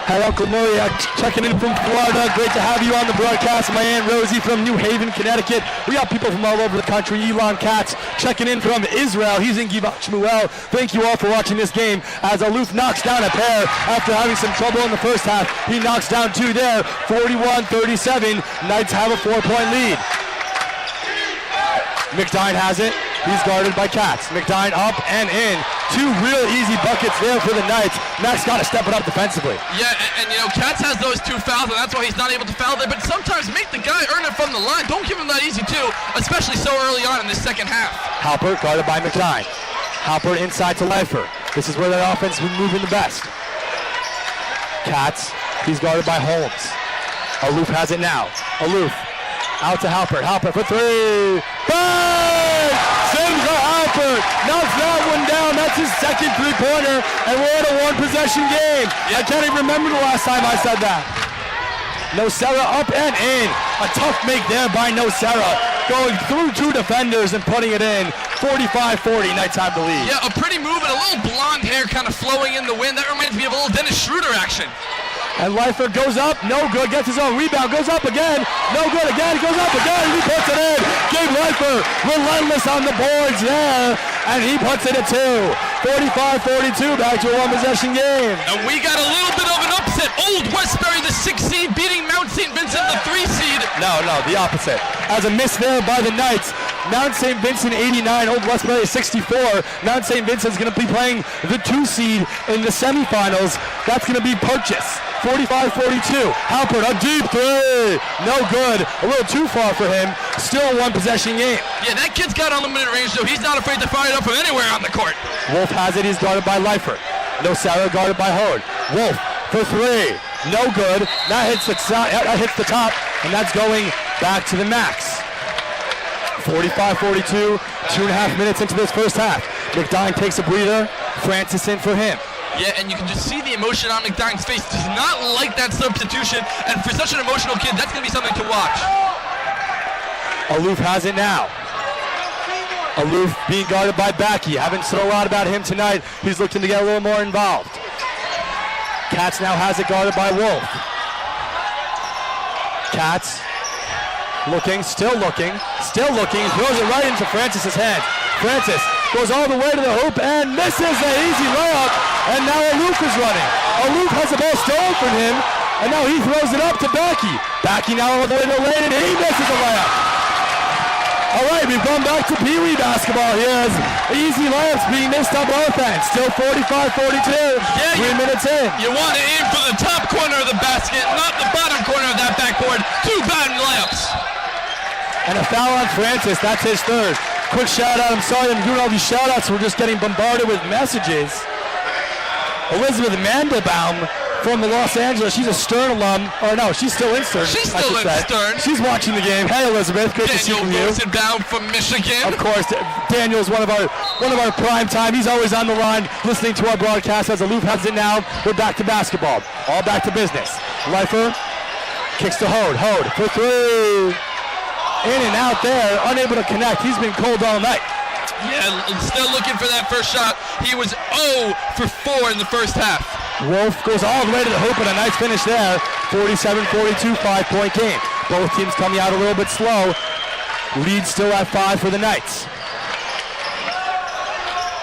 Hi, Uncle Moriak, checking in from Florida. Great to have you on the broadcast. My Aunt Rosie from New Haven, Connecticut. We got people from all over the country. Elon Katz checking in from Israel. He's in Givat Shmuel. Thank you all for watching this game as Aloof knocks down a pair after having some trouble in the first half. He knocks down 2 there, 41-37. Knights have a 4-point lead. McDine has it. He's guarded by Katz. McDine up and in. 2 real easy buckets there for the Knights. Max got to step it up defensively. Yeah, and you know, Katz has those 2 fouls, and that's why he's not able to foul there. But sometimes make the guy earn it from the line. Don't give him that easy, too, especially so early on in this second half. Halpert guarded by McDine. Halpert inside to Lightford. This is where their offense has been moving the best. Katz, he's guarded by Holmes. Aloof has it now. Aloof out to Halpert. Halpert for 3. Bang! Simcha Halpert knocks that one down. That's his second 3-pointer, and we're at a 1-possession game. I can't even remember the last time I said that. Nocera up and in. A tough make there by Nocera, going through 2 defenders and putting it in. 45-40, Knights have the lead. Yeah, a pretty move and a little blonde hair kind of flowing in the wind. That reminds me of a little Dennis Schroeder action. And Lightford goes up, no good, gets his own rebound, goes up again, no good again, goes up again, he puts it in. Gabe Lightford, relentless on the boards there, and he puts it at 2. 45-42, back to a 1-possession game. And we got a little bit of an upset opposite. Old Westbury, the 6 seed, beating Mount St. Vincent, the 3 seed. No, the opposite. As a miss there by the Knights. Mount St. Vincent 89, Old Westbury 64. Mount St. Vincent's going to be playing the 2 seed in the semifinals. That's going to be Purchase. 45-42. Halpert, a deep three. No good. A little too far for him. Still a 1-possession game. Yeah, that kid's got unlimited range, though. He's not afraid to fire it up from anywhere on the court. Wolf has it. He's guarded by Leifert. No Sarah guarded by Hode. Wolf for 3. No good. That hits the top, and that's going back to the Max. 45-42. 2.5 minutes into this first half. McDine takes a breather. Francis in for him. Yeah, and you can just see the emotion on McDine's face. Does not like that substitution, and for such an emotional kid, that's going to be something to watch. Aloof has it now. Aloof being guarded by Backy. Haven't said a lot about him tonight. He's looking to get a little more involved. Katz now has it guarded by Wolf. Katz looking, still looking, throws it right into Francis's hands. Francis goes all the way to the hoop and misses the easy layup, and now Aloof is running. Aloof has the ball stolen from him, and now he throws it up to Backy. Backy now all the way to the lane, and he misses the layup. All right, we've gone back to Pee Wee basketball here as easy layups being missed on both ends. Still 45-42, 3 minutes in. You want to aim for the top corner of the basket, not the bottom corner of that backboard. 2 bad layups. And a foul on Francis, that's his 3rd. Quick shout out, I'm sorry I'm doing all these shout outs, we're just getting bombarded with messages. Elizabeth Mandelbaum from the Los Angeles, she's a Stern alum, or no, she's still in Stern. She's still in Stern. She's watching the game. Hey Elizabeth, good to see you. Daniel Rosenbaum from Michigan. Of course, Daniel's one of our prime time. He's always on the line listening to our broadcast as Aloof has it now. We're back to basketball, all back to business. Leifer kicks to Hode. Hode for 3. In and out there, unable to connect. He's been cold all night. Yeah, still looking for that first shot. He was 0 for 4 in the first half. Wolf goes all the way to the hoop and a nice finish there. 47-42, 5-point game. Both teams coming out a little bit slow. Lead still at 5 for the Knights.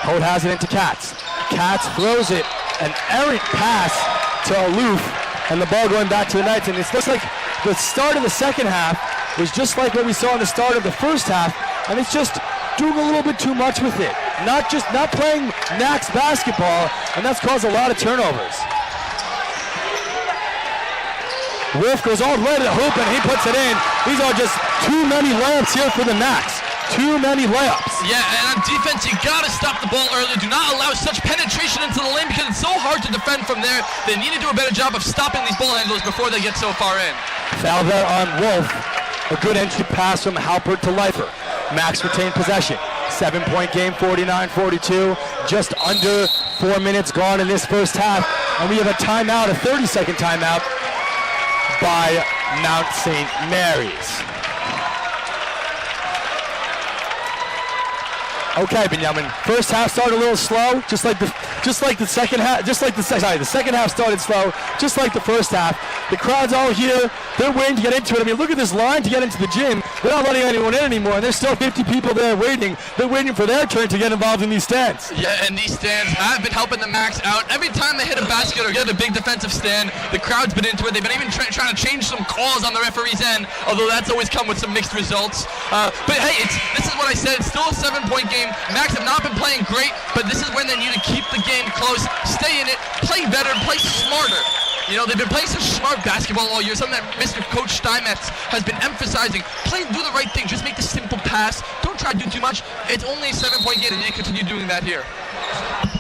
Hode has it into Katz. Katz throws it, an errant pass to Aloof, and the ball going back to the Knights. And it looks like the start of the second half was just like what we saw in the start of the first half, and it's just doing a little bit too much with it. Not playing max basketball, and that's caused a lot of turnovers. Wolf goes all the way to the hoop and he puts it in. These are just too many layups here for the Max. Too many layups. Yeah, and on defense, you gotta stop the ball early. Do not allow such penetration into the lane because it's so hard to defend from there. They need to do a better job of stopping these ball handlers before they get so far in. Foul there on Wolf. A good entry pass from Halpert to Leifer. Max retained possession. 7-point game, 49-42. Just under 4 minutes gone in this first half. And we have a timeout, a 30-second timeout by Mount St. Mary's. Okay, Benjamin. First half started a little slow, just like the second half. The second half started slow, just like the first half. The crowd's all here. They're waiting to get into it. I mean, look at this line to get into the gym. They're not letting anyone in anymore, and there's still 50 people there waiting. They're waiting for their turn to get involved in these stands. Yeah, and these stands have been helping the Max out. Every time they hit a basket or get a big defensive stand, the crowd's been into it. They've been even trying to change some calls on the referee's end, although that's always come with some mixed results. But hey, this is what I said. It's still a 7-point game. Max have not been playing great, but this is when they need to keep the game close, stay in it, play better, play smarter. You know, they've been playing such smart basketball all year, something that Mr. Coach Steinmetz has been emphasizing. Do the right thing, just make the simple pass. Don't try to do too much. It's only a 7-point game, and you continue doing that here.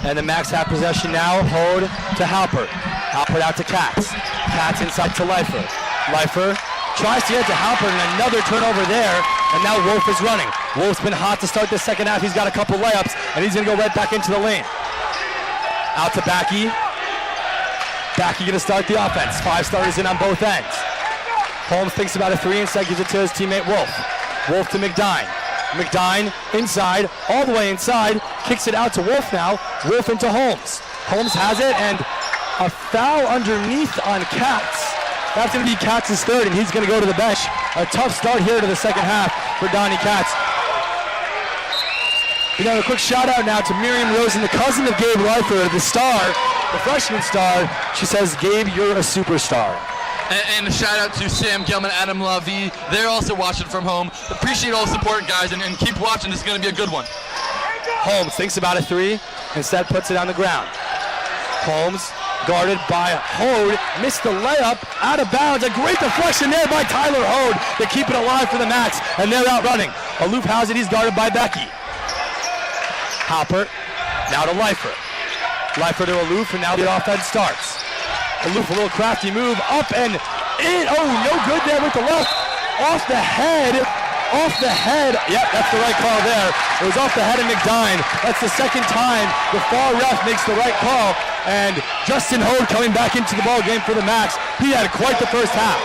And the Max have possession now. Hode to Halpert. Halpert out to Katz. Katz inside to Leifer. Leifer tries to get to Halpert, and another turnover there, and now Wolf is running. Wolf's been hot to start the second half. He's got a couple layups, and he's going to go right back into the lane. Out to Backy. Backy going to start the offense. 5 starters in on both ends. Holmes thinks about a 3 instead, gives it to his teammate Wolf. Wolf to McDine. McDine inside, all the way inside, kicks it out to Wolf now. Wolf into Holmes. Holmes has it, and a foul underneath on Katz. That's going to be Katz's 3rd, and he's going to go to the bench. A tough start here to the second half for Donnie Katz. We got a quick shout out now to Miriam Rosen, the cousin of Gabe Leifer, the star the freshman star. She says, Gabe, you're a superstar. And a shout out to Sam Gelman, Adam Lavi. They're also watching from home. Appreciate all the support, guys, and keep watching. This is going to be a good one. Holmes thinks about a three, instead puts it on the ground. Holmes guarded by Hode, missed the layup, out of bounds. A great deflection there by Tyler Hode to keep it alive for the Max, and they're out running. Aloof has it, he's guarded by Becky. Hopper, now to Leifer. Leifer to Aloof, and now the offense starts. Aloof, a little crafty move, up and in. Oh, no good there with the left. Off the head. Yep, that's the right call there. It was off the head of McDine. That's the second time the far ref makes the right call. And Justin Hode coming back into the ball game for the Max. He had quite the first half.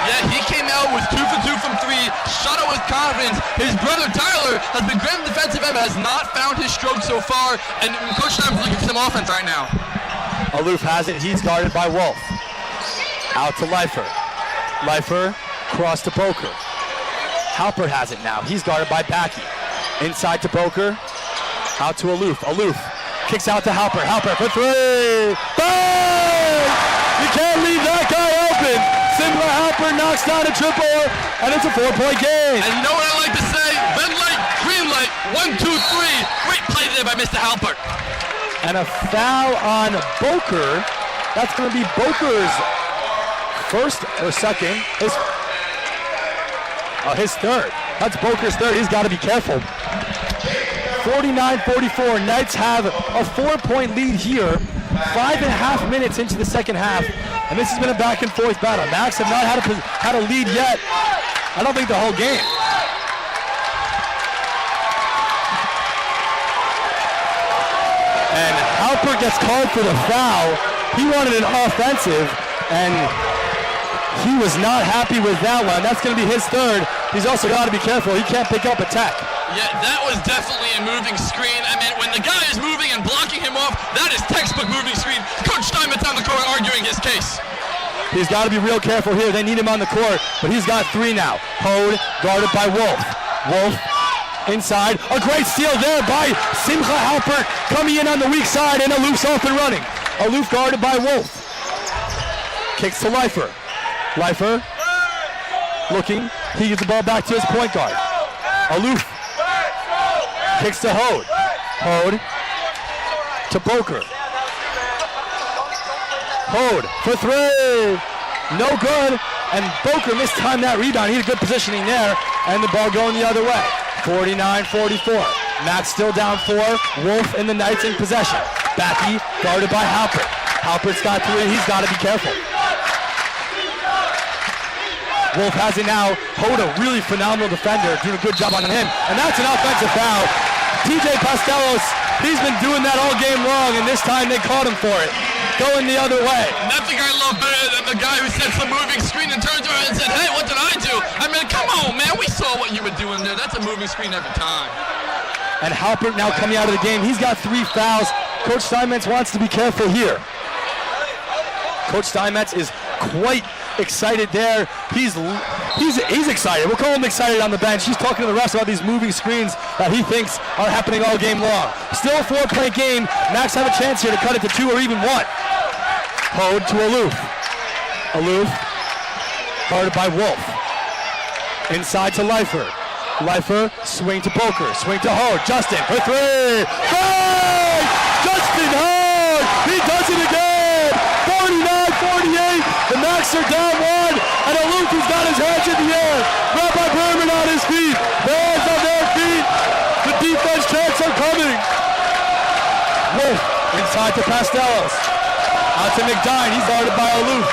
Yeah, he came out with 2 for 2 from 3, shot it with confidence. His brother Tyler has been great in defensive end, has not found his stroke so far, and Coach Stein's looking for some offense right now. Aloof has it, he's guarded by Wolf. Out to Leifer. Leifer, cross to Boker. Halpert has it now, he's guarded by Backy. Inside to Boker, out to Aloof. Aloof kicks out to Halpert. Halpert for three. Bang! You can't leave that guy open. Simba Halpert knocks down a triple, and it's a 4-point game. And you know what I like to say? Red light, green light, 1, 2, 3. Great play there by Mr. Halpert. And a foul on Boker. That's going to be Boker's first or second. His third. That's Boker's third. He's got to be careful. 49-44. Knights have a 4-point lead here. 5.5 minutes into the second half. And this has been a back and forth battle. Max have not had a lead yet. I don't think the whole game. And Halpert gets called for the foul. He wanted an offensive, and he was not happy with that one. That's going to be his third. He's also got to be careful. He can't pick up a tech. Yeah, that was definitely a moving screen. I mean, when the guy is moving and blocking him off, that is textbook moving screen. Coach Steinmetz on the court arguing his case. He's got to be real careful here. They need him on the court, but he's got 3 now. Hode guarded by Wolf. Wolf inside. A great steal there by Simcha Halpert coming in on the weak side, and Aloof's off and running. Aloof guarded by Wolf. Kicks to Leifer. Leifer looking. He gives the ball back to his point guard. Aloof kicks to Hode. Hode to Boker. Hode for 3. No good. And Boker mistimed that rebound. He had good positioning there. And the ball going the other way. 49-44. Max still down 4. Wolf and the Knights in possession. Backy guarded by Halpert. Halpert's got 3. He's got to be careful. Wolf has it now. Hode, a really phenomenal defender, doing a good job on him. And that's an offensive foul. TJ Pastelos, he's been doing that all game long, and this time they caught him for it. Going the other way. Nothing I love better than the guy who sets the moving screen and turns around and said, hey, what did I do? I mean, come on, man. We saw what you were doing there. That's a moving screen every time. And Halpert now coming out of the game. He's got 3 fouls. Coach Steinmetz wants to be careful here. Coach Steinmetz is quite excited there. He's excited. We'll call him excited on the bench. He's talking to the refs about these moving screens that he thinks are happening all game long. Still a 4-point game. Max have a chance here to cut it to 2 or even 1. Hode to Aloof. Aloof guarded by Wolf. Inside to Leifer. Leifer swing to Boker. Swing to Hode. Justin for 3. Bang! Justin Hode! He does it again! 49-48. The Max are down 1, and Aloof has got his hands in the air. Rabbi Berman on his feet. The hands on their feet. The defense chants are coming. Wolf inside to Pastelos. Out to McDine. He's guarded by Aloof.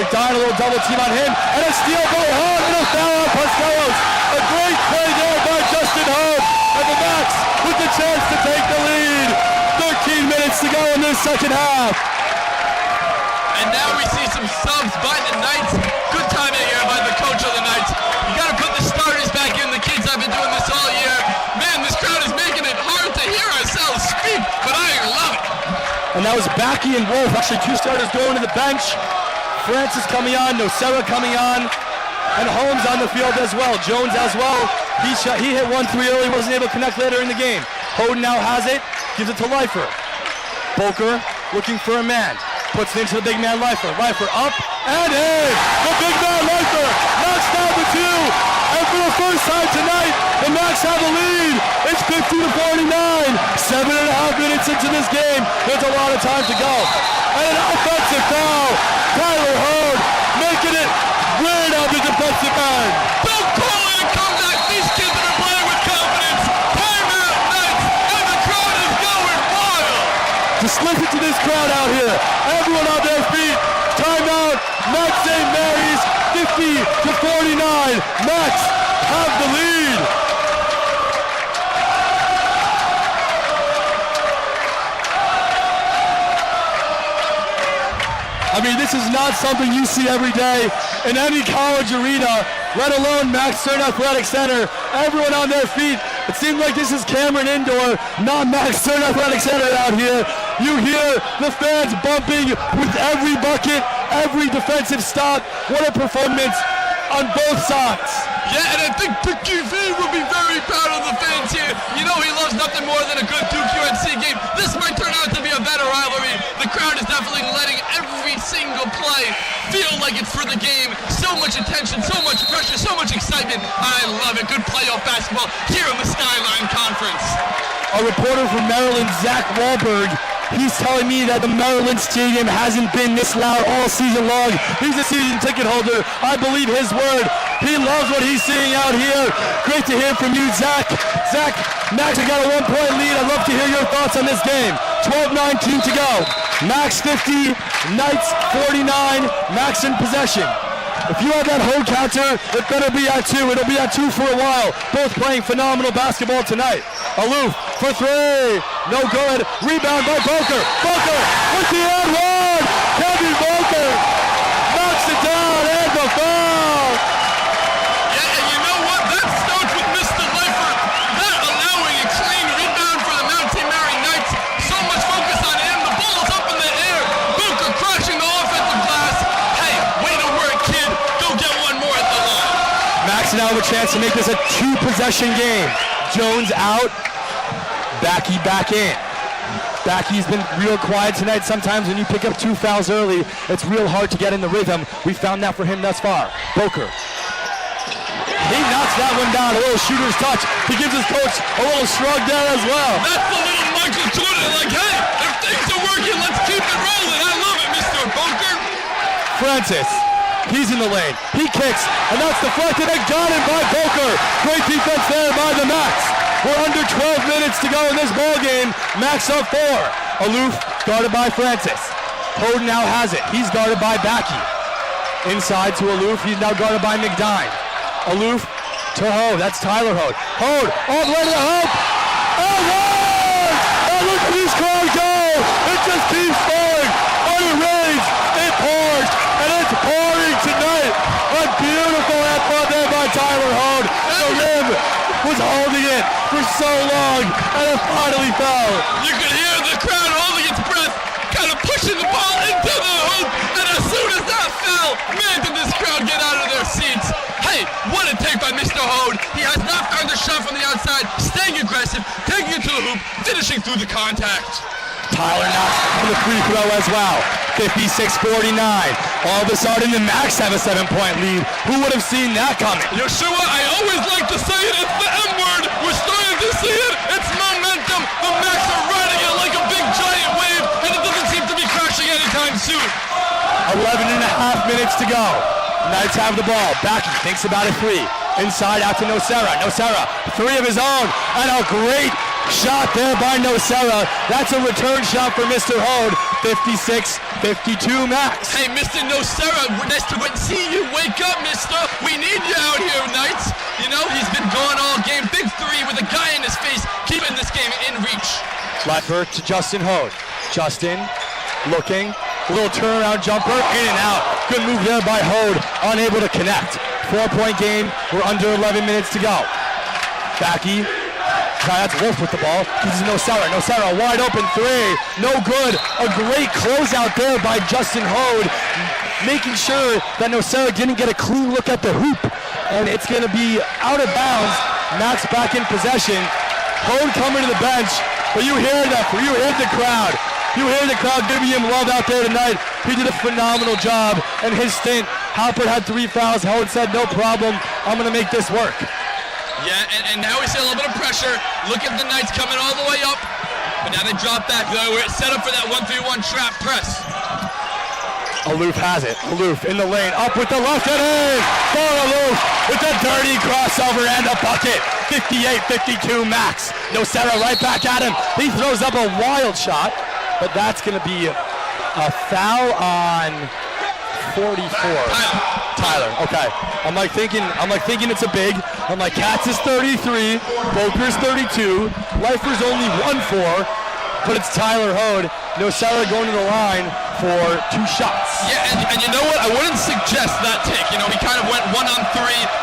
McDine, a little double team on him, and a steal by Hode, and a foul on Pastelos. A great play there by Justin Hode, and the Max with the chance to take the lead. 13 minutes to go in this second half. And now we see some subs by the Knights. Good timing here by the coach of the Knights. You got to put the starters back in. The kids have been doing this all year. Man, this crowd is making it hard to hear ourselves speak, but I love it. And that was Backy and Wolf. Actually, 2 starters going to the bench. Francis coming on, Nocera coming on, and Holmes on the field as well. Jones as well. He hit 1 3 early, wasn't able to connect later in the game. Hode now has it, gives it to Leifer. Boker looking for a man. Puts it into the big man Leifer. Leifer up and in. The big man Leifer knocks down the 2. And for the first time tonight, the Macs have a lead. It's 50-49. 7.5 minutes into this game. There's a lot of time to go. And an offensive foul. Tyler Hode making it weird on the defensive end. Don't call it a comeback. These kids have been playing with confidence. Timeout Knights, and the crowd is going wild. Just listen to this crowd out here. Everyone on their feet. Timeout. Max St. Mary's 50-49. Max have the lead. I mean, this is not something you see every day in any college arena, let alone Max Stern Athletic Center. Everyone on their feet. It seems like this is Cameron Indoor, not Max Stern Athletic Center out here. You hear the fans bumping with every bucket, every defensive stop. What a performance on both sides. Yeah, and I think Picky V will be very proud of the fans here. You know he loves nothing more than a good Duke UNC game. This might turn out to be a better rivalry. The crowd is definitely letting every single play feel like it's for the game. So much attention, so much pressure, so much excitement. I love it. Good playoff basketball here in the Skyline Conference. A reporter from Maryland, Zach Wahlberg, he's telling me that the Maryland Stadium hasn't been this loud all season long. He's a season ticket holder. I believe his word. He loves what he's seeing out here. Great to hear from you, Zach. Zach, Max, I got a 1-point lead. I'd love to hear your thoughts on this game. 12-19 to go. Max 50, Knights 49. Max in possession. If you have that hold counter, it better be at 2. It'll be at 2 for a while. Both playing phenomenal basketball tonight. Aloof for 3. No good. Rebound by Boker. Boker with the and one. Kevin Boker knocks it down and the foul. Yeah, and you know what? That starts with Mr. Leifer not allowing a clean rebound for the Mount St. Mary Knights. So much focus on him. The ball is up in the air. Boker crashing the offensive glass. Hey, way to work, kid. Go get one more at the line. Max now have a chance to make this a 2-possession game. Jones out. Backey back in. Backey's been real quiet tonight. Sometimes when you pick up 2 fouls early, it's real hard to get in the rhythm. We found that for him thus far. Boker. He knocks that one down. A little shooter's touch. He gives his coach a little shrug there as well. That's the little Michael Jordan. Like, hey, if things are working, let's keep it rolling. I love it, Mr. Boker. Francis. He's in the lane. He kicks, and that's deflected and got him by Boker. Great defense there by the Max. We're under 12 minutes to go in this ball game. Max up 4. Aloof guarded by Francis. Hode now has it. He's guarded by Backey. Inside to Aloof. He's now guarded by McDine. Aloof to Hode. That's Tyler Hode. Hode all the way to the hoop. And one! And look at this crowd go! It just keeps falling. On the range, it pours. And it's pouring tonight. A beautiful effort there by Tyler Hode. The rim was holding it for so long, and it finally fell. You could hear the crowd holding its breath, kind of pushing the ball into the hoop, and as soon as that fell, man, did this crowd get out of their seats. Hey, what a take by Mr. Hode. He has not found a shot from the outside, staying aggressive, taking it to the hoop, finishing through the contact. Tyler knocks down the free throw as well. 56-49. All of a sudden, the Max have a 7-point lead. Who would have seen that coming? Yeshiva, I always like to say it. It's the M-word. We're starting to see it. It's momentum. The Max are riding it like a big giant wave, and it doesn't seem to be crashing anytime soon. 11.5 minutes to go. Knights have the ball. Backey thinks about a 3. Inside out to Nocera. Nocera, 3 of his own, and a great shot there by Nocera. That's a return shot for Mr. Hode. 56-52 Max. Hey, Mr. Nocera, nice to see you. Wake up, mister. We need you out here, Knights. You know, he's been gone all game. Big 3 with a guy in his face, keeping this game in reach. Flatford to Justin Hode. Justin looking. Little turnaround jumper, in and out. Good move there by Hode, unable to connect. 4-point game, we're under 11 minutes to go. Backey, that's Wolf with the ball. This is Nocera. Nocera, wide open 3, no good. A great closeout there by Justin Hode, making sure that Nocera didn't get a clean look at the hoop. And it's gonna be out of bounds. Max back in possession. Hode coming to the bench, but you hear the crowd. You hear the crowd giving him love out there tonight. He did a phenomenal job. And his stint, Halpert had 3 fouls. Howard said, no problem. I'm going to make this work. Yeah, and now we see a little bit of pressure. Look at the Knights coming all the way up. But now they drop back. We're set up for that 1-3-1 trap press. Aloof has it. Aloof in the lane. Up with the left hand in. For Aloof with a dirty crossover and a bucket. 58-52 Max. Nocera right back at him. He throws up a wild shot, but that's going to be a foul on 44. Tyler. Okay. I'm like thinking it's a big. I'm like, Katz is 33, Boker's 32, Leifer's only 1-4, but it's Tyler Hode. Nocera going to the line for 2 shots. Yeah, and you know what? I wouldn't suggest that take. You know, he kind of went 1-on-3.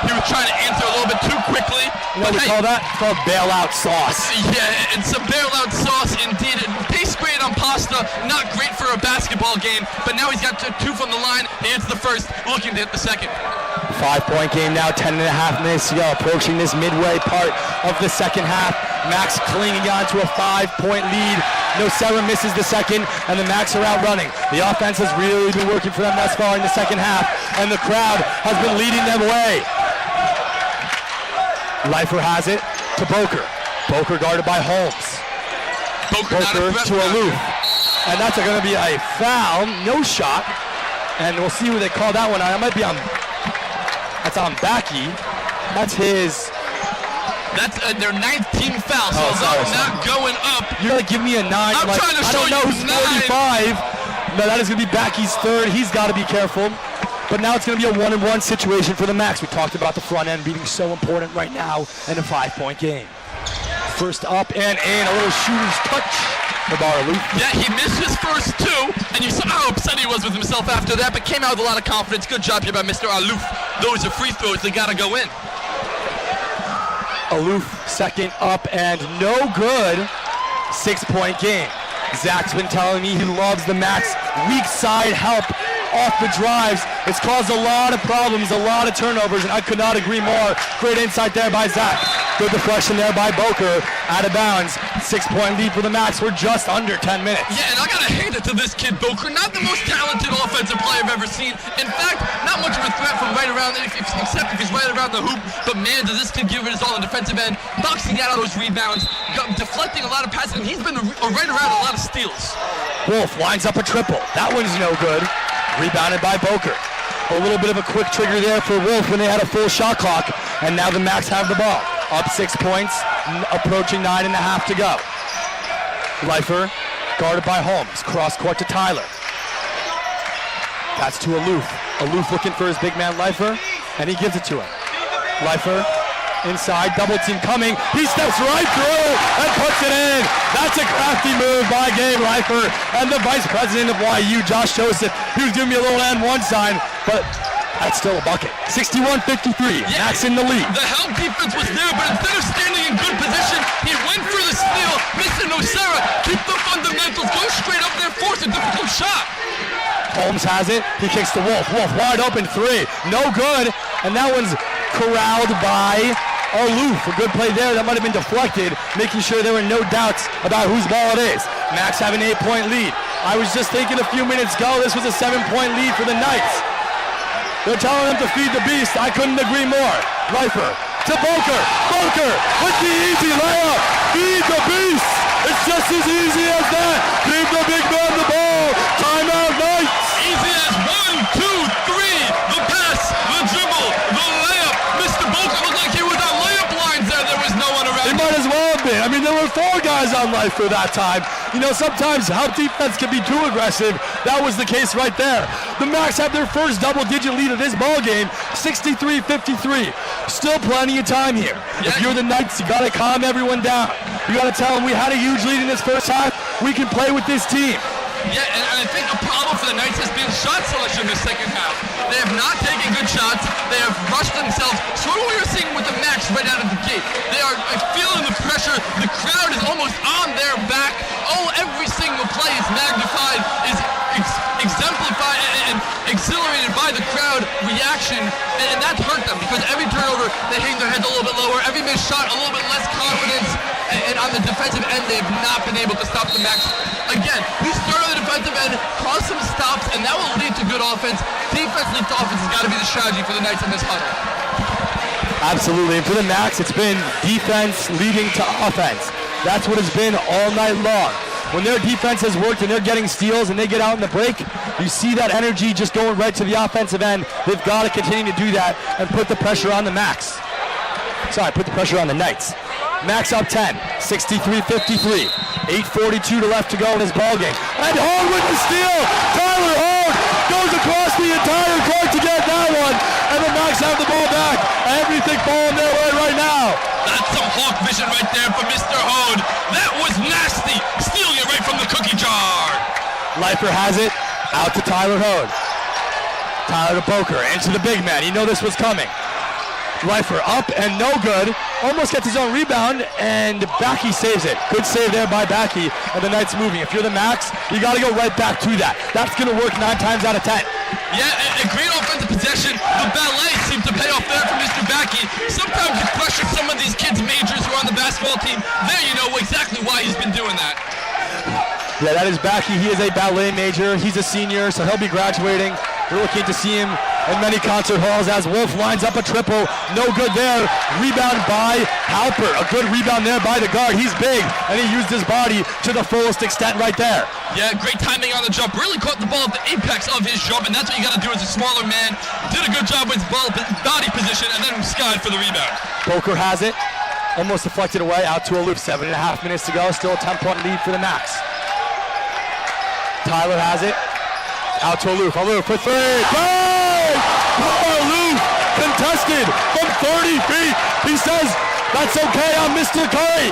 He was trying to answer a little bit too quickly. You know what we call that? It's called bailout sauce. Yeah, it's some bailout sauce indeed. Tastes great on pasta, not great for a basketball game, but now he's got 2 from the line. He hits the first, looking to hit the second. 5-point game now, 10.5 minutes to go, approaching this midway part of the second half. Max clinging on to a 5-point lead. Nocera misses the second, and the Max are out running. The offense has really been working for them thus far in the second half, and the crowd has been leading them away. Leifer has it to Boker. Boker guarded by Holmes. Boker to Aloof. And that's going to be a foul, no shot. And we'll see who they call that one on. It might be on, that's on Backy. That's his. That's their 9th team foul, so not going up. You're going to give me a 9. I'm like, trying to show I don't know who's 45. No, that is going to be Backy's 3rd. He's got to be careful. But now it's going to be a 1-and-1 situation for the Max. We talked about the front end being so important right now in a 5-point game. First up and in, a little shooter's touch for Aloof. Yeah, he missed his first 2, and you saw how upset he was with himself after that, but came out with a lot of confidence. Good job here by Mr. Aloof. Those are free throws. They got to go in. Aloof second up and no good. 6-point game. Zach's been telling me he loves the Max weak side help off the drives. It's caused a lot of problems, a lot of turnovers, and I could not agree more. Great insight there by Zach. Good deflection there by Boker. Out of bounds. 6-point lead for the Max. We're just under 10 minutes. Yeah, and I gotta hand it to this kid, Boker. Not the most talented offensive player I've ever seen. In fact, not much of a threat from right around, except if he's right around the hoop. But man, does this kid give it his all on the defensive end. Boxing out of those rebounds, deflecting a lot of passes, and he's been right around a lot of steals. Wolf lines up a triple. That one's no good. Rebounded by Boker. A little bit of a quick trigger there for Wolf when they had a full shot clock. And now the Max have the ball. Up 6 points, approaching 9.5 to go. Leifer guarded by Holmes. Cross court to Tyler. That's to Aloof. Aloof looking for his big man Leifer, and he gives it to him. Leifer inside, double team coming. He steps right through and puts it in. That's a crafty move by Gabe Leifer and the vice president of YU, Josh Joseph. He was giving me a little N1 sign, but that's still a bucket. 61-53, yeah, Max in the lead. The help defense was there, but instead of standing in good position, he went for the steal. Mr. Nocera, keep the fundamentals, go straight up there, force a difficult shot. Holmes has it, he kicks to Wolf. Wolf wide open 3, no good, and that one's corralled by Aloof. A good play there, that might have been deflected, making sure there were no doubts about whose ball it is. Max have an 8-point lead. I was just thinking a few minutes ago, this was a 7-point lead for the Knights. They're telling them to feed the beast. I couldn't agree more. Leifer to Boker. Boker with the easy layup. Feed the beast. It's just as easy as that. Give the big man the ball. Timeout Knights. Easy as 1, 2, 3. The pass, the dribble, the layup. Mr. Boker looked like he was on layup lines there. There was no one around. He might as well have been. I mean, there were 4 guys on Leifer that time. You know, sometimes help defense can be too aggressive. That was the case right there. The Max have their first double-digit lead of this ball game, 63-53. Still plenty of time here. Yeah. If you're the Knights, you got to calm everyone down. You got to tell them we had a huge lead in this first half. We can play with this team. Yeah, and I think a problem for the Knights has been shot selection in the second half. They have not taken good shots. They have rushed themselves. Sort of what we were seeing with the Max right out of the gate. They are feeling the pressure. The crowd is almost on their back. Oh, every single play is magnified, is exemplified and exhilarated by the crowd reaction, and that's hurt them because every turnover they hang their heads a little bit lower, every missed shot a little bit less confidence, and on the defensive defensive end, they have not been able to stop the Max. Again, we start on the defensive end, cause some stops, and that will lead to good offense. Defense leads to offense has got to be the strategy for the Knights in this huddle. Absolutely, and for the Max, it's been defense leading to offense. That's what it's been all night long. When their defense has worked and they're getting steals and they get out in the break, you see that energy just going right to the offensive end. They've got to continue to do that and put the pressure on the Max. Sorry, put the pressure on the Knights. Max up 10, 63-53. 8:42 to left to go in his ball game. And Hode with the steal. Tyler Hode goes across the entire court to get that one. And the Max have the ball back. Everything falling their way right now. That's some hawk vision right there for Mr. Hode. That was nasty. Stealing it right from the cookie jar. Leifer has it. Out to Tyler Hode. Tyler to Boker. Into the big man. You know this was coming. Leifer up and no good. Almost gets his own rebound, and Backy saves it. Good save there by Backy, and the Knights moving. If you're the Max, you got to go right back to that. That's going to work 9 times out of 10. Yeah, a great offensive possession. The ballet seemed to pay off there for Mr. Backy. Sometimes you pressure some of these kids' majors who are on the basketball team. There you know exactly why he's been doing that. Yeah, that is Backy. He is a ballet major. He's a senior, so he'll be graduating. We're looking to see him in many concert halls as Wolf lines up a triple. No good there. Rebound by Halper. A good rebound there by the guard. He's big, and he used his body to the fullest extent right there. Yeah, great timing on the jump. Really caught the ball at the apex of his jump, and that's what you got to do as a smaller man. Did a good job with his body position, and then skied for the rebound. Boker has it. Almost deflected away. Out to Aloof. 7.5 minutes to go. Still a 10-point lead for the Max. Tyler has it. Out to Aloof. Aloof for 3. Bang! Aloof contested from 30 feet. He says, that's okay, I'm Mr. Curry.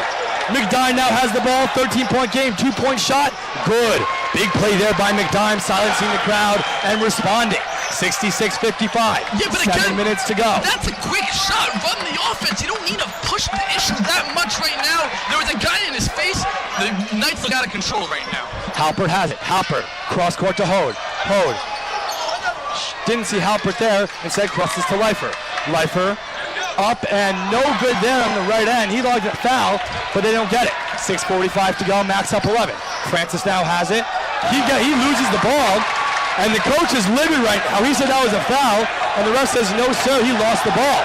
McDime now has the ball. 13-point game. 2-point shot. Good. Big play there by McDime, silencing the crowd and responding. 66-55. Yeah, but 7 minutes to go. That's a quick shot. Run the offense. You don't need to push the issue that much right now. There was a guy in his face. The Knights look out of control right now. Halpert has it. Halpert cross court to Hode. Hode didn't see Halpert there. Instead crosses to Leifer. Leifer up and no good there on the right end. He logged a foul, but they don't get it. 6:45 to go. Max up 11. Francis now has it. He loses the ball, and the coach is livid right now. He said that was a foul, and the ref says no, sir. He lost the ball.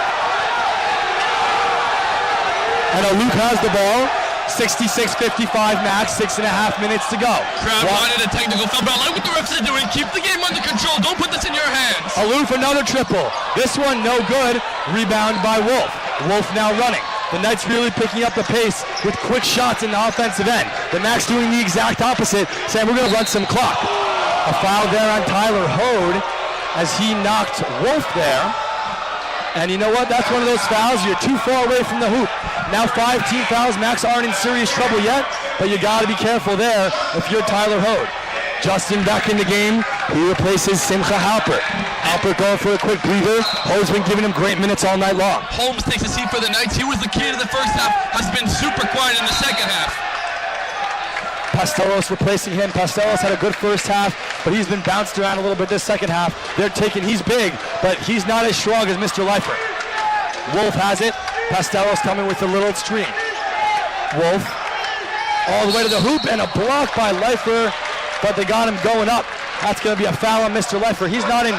And Luke has the ball. 66-55 Max, 6.5 minutes to go. Crowd wanted a technical foul, but I like what the refs are doing. Keep the game under control. Don't put this in your hands. Aloof, another triple. This one no good. Rebound by Wolf. Wolf now running. The Knights really picking up the pace with quick shots in the offensive end. The Max doing the exact opposite, saying we're going to run some clock. A foul there on Tyler Hode as he knocked Wolf there. And you know what? That's one of those fouls. You're too far away from the hoop. Now 5 team fouls. Max aren't in serious trouble yet, but you got to be careful there if you're Tyler Hode. Justin back in the game. He replaces Simcha Halpert. Halpert going for a quick breather. Hode's been giving him great minutes all night long. Holmes takes a seat for the Knights. He was the key to the first half. Has been super quiet in the second half. Pastelos replacing him. Pastelos had a good first half, but he's been bounced around a little bit this second half. He's big, but he's not as strong as Mr. Leifer. Wolf has it. Pastelos coming with a little screen. Wolf all the way to the hoop and a block by Leifer, but they got him going up. That's going to be a foul on Mr. Leifer. He's not in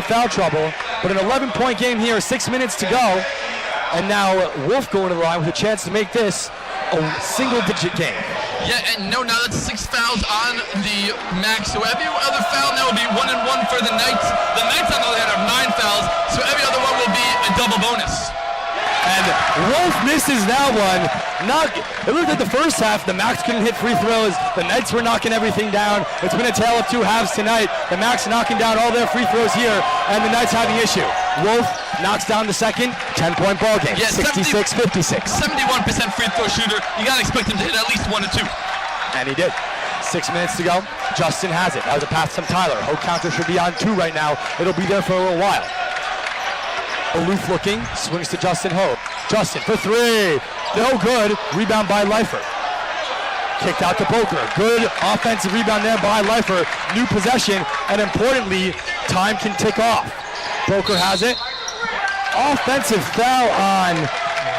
foul trouble, but an 11-point game here, 6 minutes to go, and now Wolf going to the line with a chance to make this a single-digit game. Yeah, and now that's 6 fouls on the Max. So every other foul now will be 1-1 for the Knights. The Knights, on the other hand, have 9 fouls, so every other one will be a double bonus. And Wolf misses that one. It looked like the first half, the Max couldn't hit free throws. The Knights were knocking everything down. It's been a tale of 2 halves tonight. The Max knocking down all their free throws here, and the Knights having issue. Wolf knocks down the second, 10-point ball game, yeah, 66-56. 71% free throw shooter. You got to expect him to hit at least 1 or 2. And he did. 6 minutes to go. Justin has it. That was a pass from Tyler. Hode counter should be on 2 right now. It'll be there for a little while. Aloof looking, swings to Justin Hode. Justin for 3. No good. Rebound by Leifer. Kicked out to Boker. Good offensive rebound there by Leifer. New possession, and importantly, time can tick off. Boker has it. Offensive foul on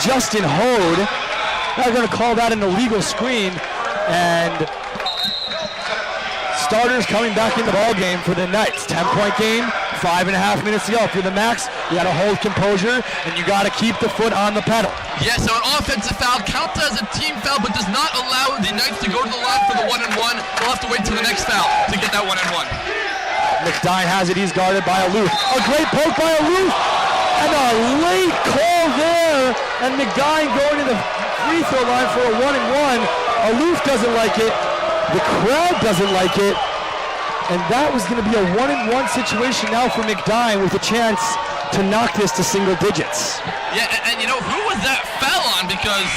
Justin Hode. They're going to call that an illegal screen, and starters coming back in the ball game for the Knights. 10-point game, 5.5 minutes to go. If you're the Max, you got to hold composure, and you got to keep the foot on the pedal. Yeah, so an offensive foul counts as a team foul, but does not allow the Knights to go to the line for the 1-and-1. They'll have to wait till the next foul to get that 1-and-1. McDine has it. He's guarded by Aloof. A great poke by Aloof, and a late call there, and McDine going to the free throw line for a 1-and-1. Aloof doesn't like it. The crowd doesn't like it, and that was going to be a 1-and-1 situation now for McDine with a chance to knock this to single digits. Yeah, and you know, who was that foul on? Because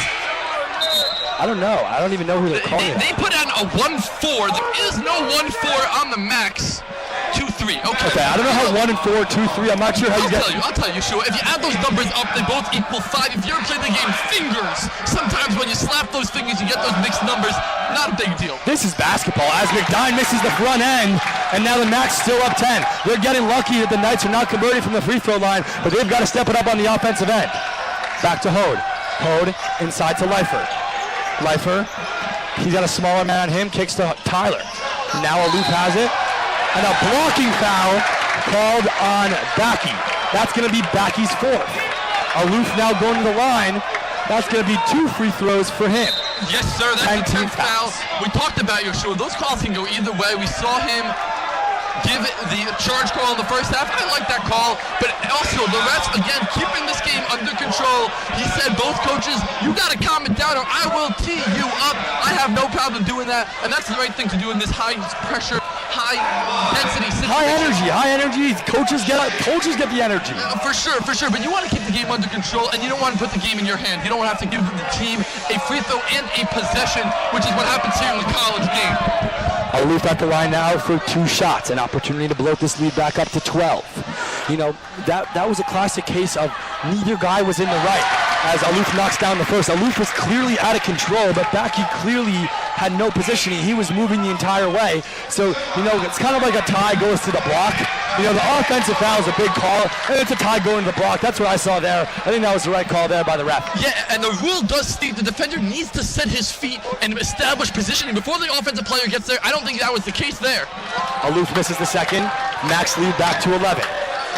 I don't know. I don't even know who they're calling. They put on a 1-4. There is no 1-4 on the Max. 2-3. Okay. I don't know how 1-4, 2-3. I'm not sure how you get. I'll tell you, sure. If you add those numbers up, they both equal 5. If you ever play the game fingers, sometimes when you slap those fingers, you get those mixed numbers. Not a big deal. This is basketball as McDine misses the front end, and now the Max still up 10. They're getting lucky that the Knights are not converting from the free throw line, but they've got to step it up on the offensive end. Back to Hode. Hode inside to Leifer. Leifer, he's got a smaller man on him, kicks to Tyler. Now Aloof has it. And a blocking foul called on Backy. That's going to be Backy's 4th. Aloof now going to the line. That's going to be 2 free throws for him. Yes, sir. That's the 10th foul. We talked about Yeshua. Those calls can go either way. We saw him give the charge call in the first half. I like that call, but also the refs, again, keeping this game under control. He said, both coaches, you got to calm it down or I will tee you up. I have no problem doing that, and that's the right thing to do in this high-pressure, high-density situation. High energy. Coaches get the energy. For sure. But you want to keep the game under control, and you don't want to put the game in your hand. You don't want to have to give the team a free throw and a possession, which is what happens here in the college game. Aloof at the line now for 2 shots. An opportunity to blow this lead back up to 12. You know, that was a classic case of neither guy was in the right. As Aloof knocks down the first. Aloof was clearly out of control, but Backy clearly had no positioning. He was moving the entire way. So, you know, it's kind of like a tie goes to the block. You know, the offensive foul is a big call, and it's a tie going to the block. That's what I saw there. I think that was the right call there by the ref. Yeah, and the rule does state the defender needs to set his feet and establish positioning before the offensive player gets there. I don't think that was the case there. Aloof misses the second. Max lead back to 11.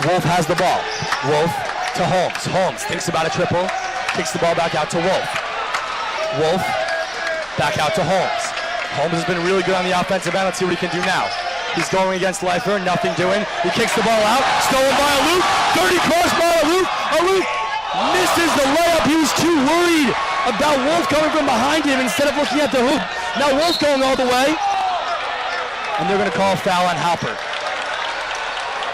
Wolf has the ball. Wolf to Holmes. Holmes thinks about a triple. Kicks the ball back out to Wolf. Wolf back out to Holmes. Holmes has been really good on the offensive end. Let's see what he can do now. He's going against Leifer, nothing doing. He kicks the ball out, stolen by Aloof. Dirty cross by Aloof. Aloof misses the layup. He was too worried about Wolf coming from behind him instead of looking at the hoop. Now Wolf going all the way. And they're going to call a foul on Halpert.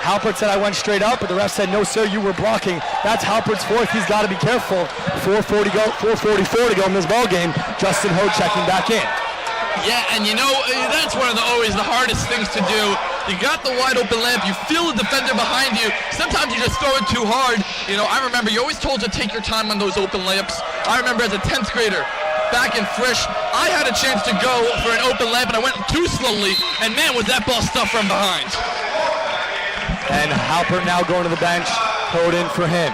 Halpert said I went straight up, but the ref said, no, sir, you were blocking. That's Halpert's 4th. He's got to be careful. 4:44 to go in this ball game. Justin Hode checking back in. Yeah, and you know, that's one of always the hardest things to do. You got the wide open layup. You feel the defender behind you. Sometimes you just throw it too hard. You know, I remember you're always told to take your time on those open layups. I remember as a 10th grader, back in Frisch, I had a chance to go for an open layup, and I went too slowly, and man, was that ball stuffed from behind. And Halpert now going to the bench. Hode in for him.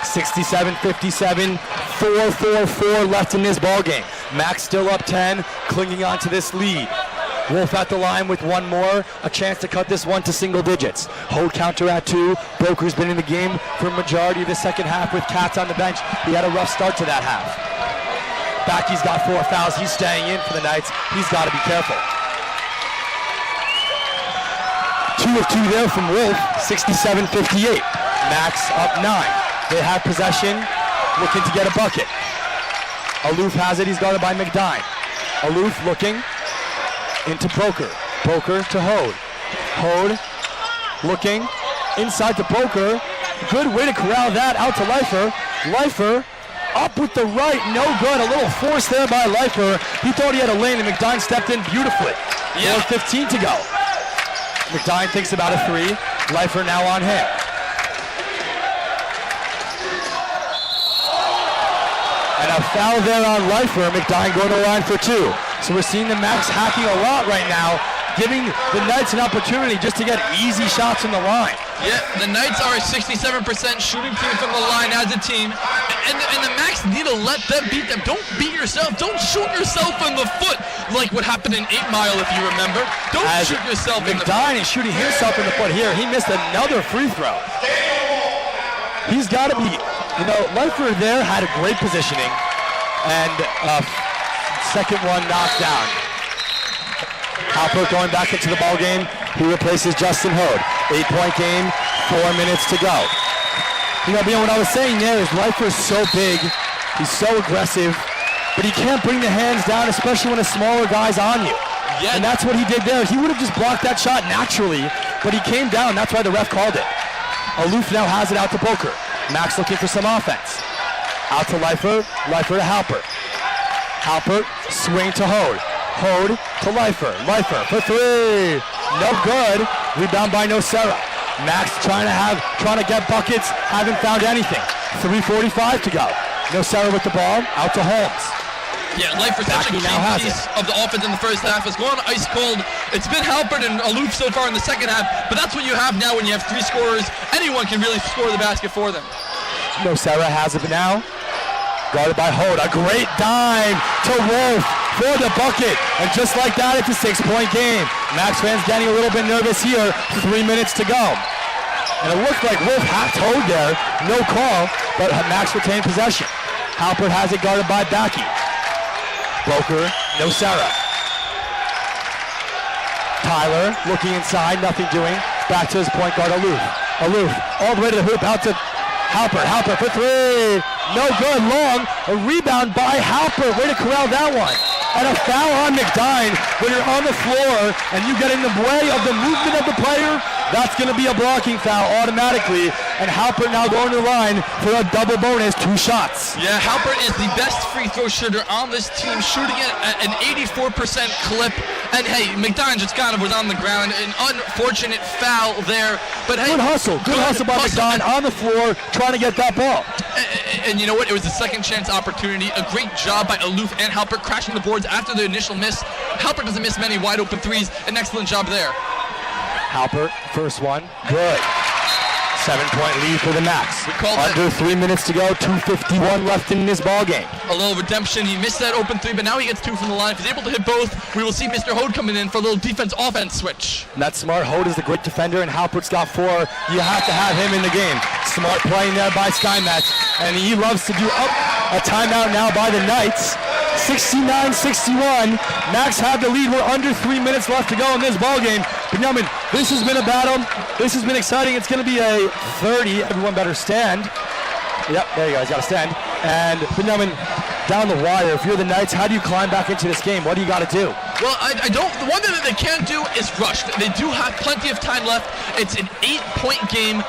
67-57, 4-4-4 left in this ball game. Max still up 10, clinging on to this lead. Wolf at the line with one more, a chance to cut this one to single digits. Hode counter at 2. Broker's been in the game for a majority of the second half with Katz on the bench. He had a rough start to that half. Backy's got 4 fouls. He's staying in for the Knights. He's got to be careful. 2 of 2 there from Wolf, 67-58. Max up 9. They have possession, looking to get a bucket. Aloof has it, he's guarded by McDine. Aloof looking into Broker. Broker to Hode. Hode looking inside to Broker. Good way to corral that out to Leifer. Leifer up with the right, no good. A little force there by Leifer. He thought he had a lane and McDine stepped in beautifully. Yeah. 15 to go. McDine thinks about a 3. Leifer now on him. And a foul there on Leifer. McDine going to the line for 2. So we're seeing the Max hacking a lot right now, giving the Knights an opportunity just to get easy shots from the line. Yeah, the Knights are a 67% shooting team from the line as a team. And the Max need to let them beat them. Don't beat yourself. Don't shoot yourself in the foot like what happened in 8 Mile, if you remember. Don't shoot yourself in the foot. McDine is shooting himself in the foot here. He missed another free throw. He's got to be, Leifer there had a great positioning, and second one knocked down. Halper going back into the ball game. He replaces Justin Hode. 8-point game, 4 minutes to go. What I was saying there is Leifer is so big, he's so aggressive, but he can't bring the hands down, especially when a smaller guy's on you. Yeah. And that's what he did there. He would have just blocked that shot naturally, but he came down. That's why the ref called it. Aloof now has it out to Boker. Max looking for some offense. Out to Leifer. Leifer to Halper. Halper, swing to Hode. Hode to Leifer. Leifer for three. No good. Rebound by Nocera. Max trying to get buckets. Haven't found anything. 3:45 to go. Nocera with the ball. Out to Holmes. Yeah, Leifer such a key piece of the offense in the first half. It's gone ice cold. It's been Halpert and Aloof so far in the second half, but that's what you have now when you have 3 scorers. Anyone can really score the basket for them. Nocera has it now. Guarded by Hode. A great dime to Wolf for the bucket. And just like that, it's a 6-point game. Max fans getting a little bit nervous here. 3 minutes to go. And it looked like Wolf hacked Hode there. No call, but Max retained possession. Halpert has it guarded by Backy. Boker, Nocera. Tyler looking inside, nothing doing. Back to his point guard, Aloof. Aloof, all the way to the hoop, out to Halpert. Halpert for three. No good, long. A rebound by Halpert. Way to corral that one. And a foul on McDine. When you're on the floor and you get in the way of the movement of the player, that's going to be a blocking foul automatically. And Halpert now going to the line for a double bonus, 2 shots. Yeah, Halpert is the best free throw shooter on this team, shooting it at an 84% clip. And hey, McDine just kind of was on the ground. An unfortunate foul there. But hey, good hustle by McDine on the floor trying to get that ball. And you know what? It was a second chance opportunity. A great job by Aloof and Halpert crashing the boards after the initial miss. Halpert doesn't miss many wide open threes. An excellent job there. Halpert, first one, good. 7-point lead for the Max. Under 3 minutes to go, 2:51 left in this ball game. A little redemption. He missed that open 3, but now he gets 2 from the line. If he's able to hit both, we will see Mr. Hode coming in for a little defense-offense switch. And that's smart. Hode is the great defender, and Halpert's got 4. You have to have him in the game. Smart playing there by SkyMats, and he loves to do a timeout now by the Knights. 69-61. Max had the lead. We're under 3 minutes left to go in this ball game. Benjamin, this has been a battle. This has been exciting. It's going to be a 30. Everyone better stand. Yep, there you go. He's got to stand. And Benjamin, down the wire. If you're the Knights, how do you climb back into this game? What do you got to do? Well, I don't. The one thing that they can't do is rush. They do have plenty of time left. It's an 8-point game.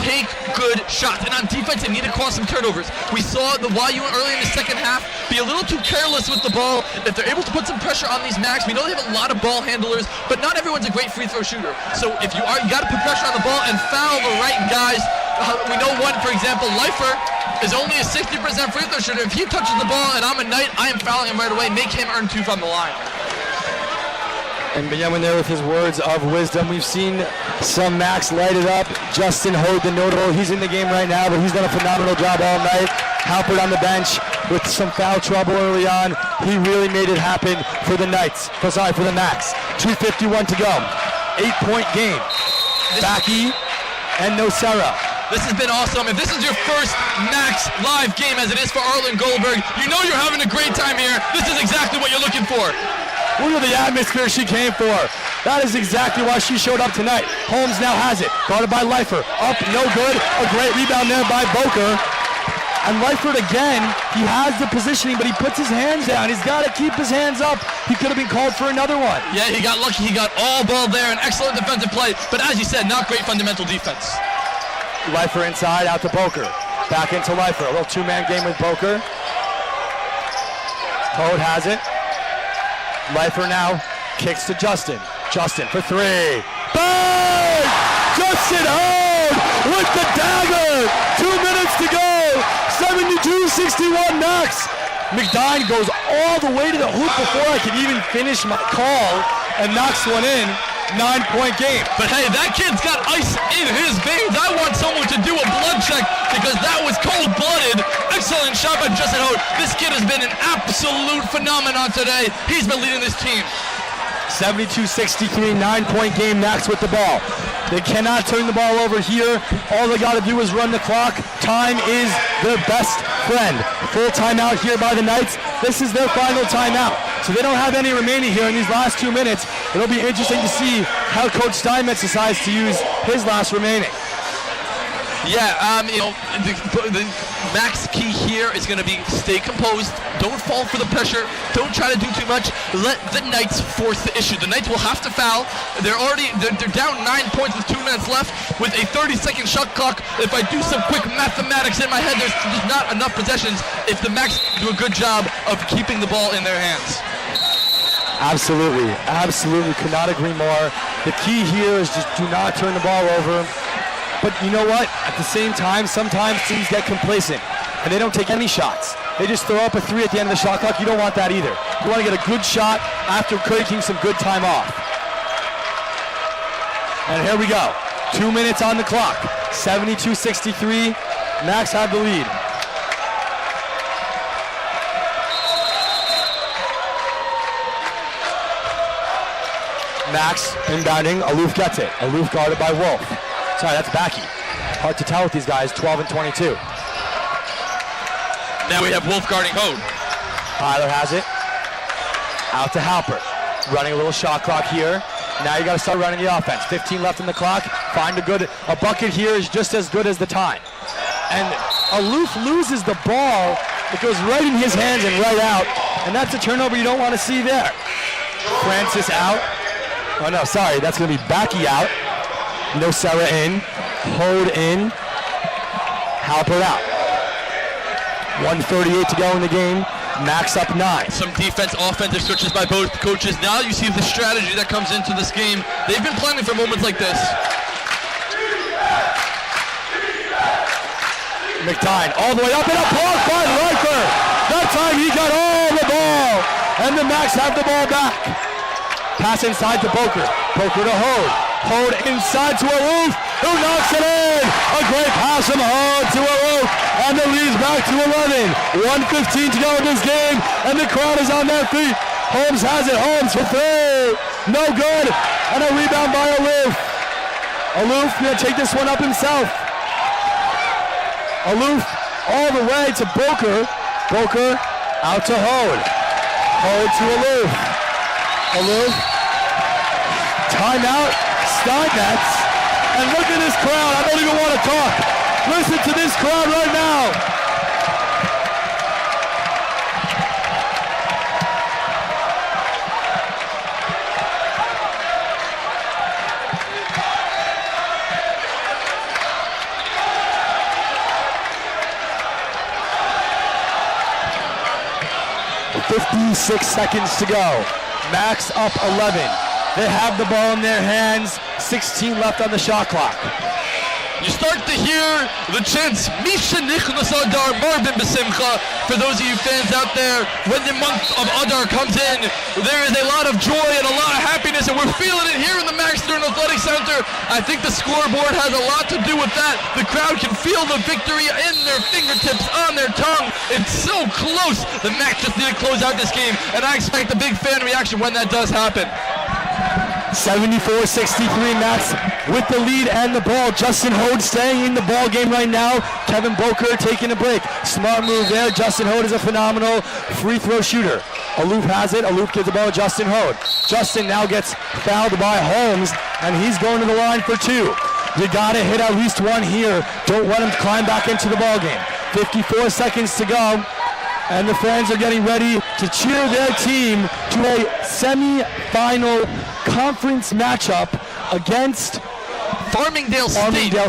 Take good shots. And on defense, they need to cause some turnovers. We saw the YU early in the second half be a little too careless with the ball. If they're able to put some pressure on these Max, we know they have a lot of ball handlers, but not everyone's a great free throw shooter. So if you got to put pressure on the ball and foul the right guys. We know one, for example, Leifer is only a 60% free throw shooter. If he touches the ball and I'm a Knight, I am fouling him right away. Make him earn 2 from the line. And Benjamin there with his words of wisdom. We've seen some Max light it up. Justin Hode, the notable, he's in the game right now, but he's done a phenomenal job all night. Halpert on the bench with some foul trouble early on. He really made it happen for the Knights. For the Max. 2:51 to go. 8-point game. Backy and Nocera. This has been awesome. If this is your first Max live game as it is for Arlen Goldberg, you know you're having a great time here. This is exactly what you're looking for. Look at the atmosphere she came for. That is exactly why she showed up tonight. Holmes now has it. Guarded by Leifer. Up, no good. A great rebound there by Boker. And Leifert again, he has the positioning, but he puts his hands down. He's got to keep his hands up. He could have been called for another one. Yeah, he got lucky. He got all ball there. An excellent defensive play. But as you said, not great fundamental defense. Leifer inside, out to Boker. Back into Leifer. A little 2-man game with Boker. Hode has it. Leifer now kicks to Justin. Justin for 3. Bang! Justin Hode with the dagger. 2 minutes to go. 72-61 Max. McDine goes all the way to the hoop before I can even finish my call and knocks one in. 9-point game. But hey, that kid's got ice in his veins. I want someone to do a blood check because that was cold-blooded. Excellent Brilliant shot by Justin Holt. This kid has been an absolute phenomenon today. He's been leading this team. 72-63, 9-point game. Max with the ball. They cannot turn the ball over here. All they got to do is run the clock. Time is their best friend. Full timeout here by the Knights. This is their final timeout. So they don't have any remaining here in these last 2 minutes. It'll be interesting to see how Coach Steinmetz decides to use his last remaining. Yeah, the max key here is going to be stay composed. Don't fall for the pressure. Don't try to do too much. Let the Knights force the issue. The Knights will have to foul. They're down 9 points with 2 minutes left with a 30-second shot clock. If I do some quick mathematics in my head, there's just not enough possessions if the Max do a good job of keeping the ball in their hands. Absolutely, absolutely. Could not agree more. The key here is just do not turn the ball over. But you know what? At the same time, sometimes teams get complacent and they don't take any shots. They just throw up a 3 at the end of the shot clock. You don't want that either. You want to get a good shot after taking some good time off. And here we go. 2 minutes on the clock. 72-63. Max have the lead. Max inbounding. Aloof gets it. Aloof guarded by Wolf. Sorry, that's Backy. Hard to tell with these guys, 12 and 22. Now we have Wolf guarding Hode. Tyler has it. Out to Halpert. Running a little shot clock here. Now you got to start running the offense. 15 left in the clock. Find a bucket here is just as good as the time. And Aloof loses the ball. It goes right in his hands and right out. And that's a turnover you don't want to see there. Francis out. Oh no, sorry, that's going to be Backy out. No Sarah in. Hode in. Halpert out. 1:38 to go in the game. Max up 9. Some defense, offensive switches by both coaches. Now you see the strategy that comes into this game. They've been planning for moments like this. McTine all the way up and a block by Riker. That time he got all the ball. And the Max have the ball back. Pass inside to Boker. Boker to Hode. Hode inside to Aloof, who knocks it in. A great pass from Hode to Aloof, and the lead's back to 11. 1:15 to go in this game, and the crowd is on their feet. Holmes has it. Holmes for 3. No good. And a rebound by Aloof. Aloof going to take this one up himself. Aloof all the way to Boker. Boker out to Hode. Hode to Aloof. Aloof. Timeout. Steinmetz. And look at this crowd. I don't even want to talk. Listen to this crowd right now. .56 seconds to go. Max up 11. They have the ball in their hands. 16 left on the shot clock. You start to hear the chants, Misha Nichnas Adar Marbin B'Simcha. For those of you fans out there, when the month of Adar comes in, there is a lot of joy and a lot of happiness, and we're feeling it here in the Max Stern Athletic Center. I think the scoreboard has a lot to do with that. The crowd can feel the victory in their fingertips, on their tongue. It's so close. The Max just need to close out this game, and I expect a big fan reaction when that does happen. 74-63, Max with the lead and the ball. Justin Hode staying in the ball game right now. Kevin Boker taking a break. Smart move there. Justin Hode is a phenomenal free throw shooter. Aloof has it. Aloof gives the ball to Justin Hode. Justin now gets fouled by Holmes, and he's going to the line for 2. You gotta hit at least one here. Don't let him climb back into the ball game. 54 seconds to go. And the fans are getting ready to cheer their team to a semi-final conference matchup against Farmingdale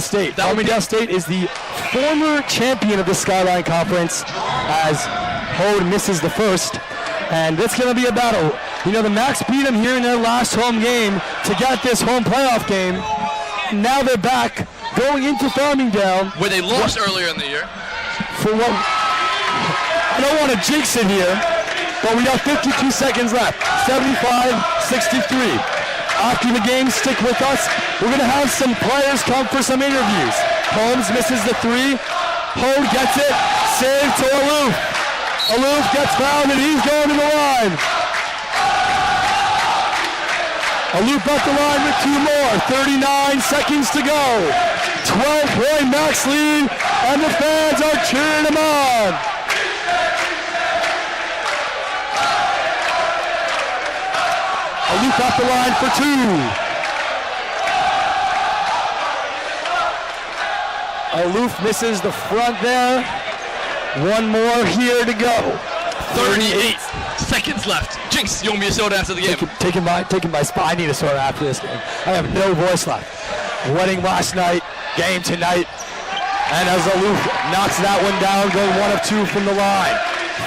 State. Farmingdale State is the former champion of the Skyline Conference, as Hode misses the first. And it's going to be a battle. You know, the Max beat them here in their last home game to get this home playoff game. Now they're back going into Farmingdale, where they lost earlier in the year. For what? I don't want to jinx it here, but we got 52 seconds left. 75-63. After the game, stick with us. We're going to have some players come for some interviews. Holmes misses the 3. Hode gets it. save to Aloof. Aloof gets fouled and he's going to the line. Aloof at the line with 2 more. 39 seconds to go. 12-point max lead, and the fans are cheering him on. Aloof at the line for 2. Aloof misses the front there. 1 more here to go. 38 seconds left. Jinx, you want me a soda after the game? Taking my spot. I need a soda after this game. I have no voice left. Wedding last night, game tonight. And as Aloof knocks that one down, going 1 of 2 from the line.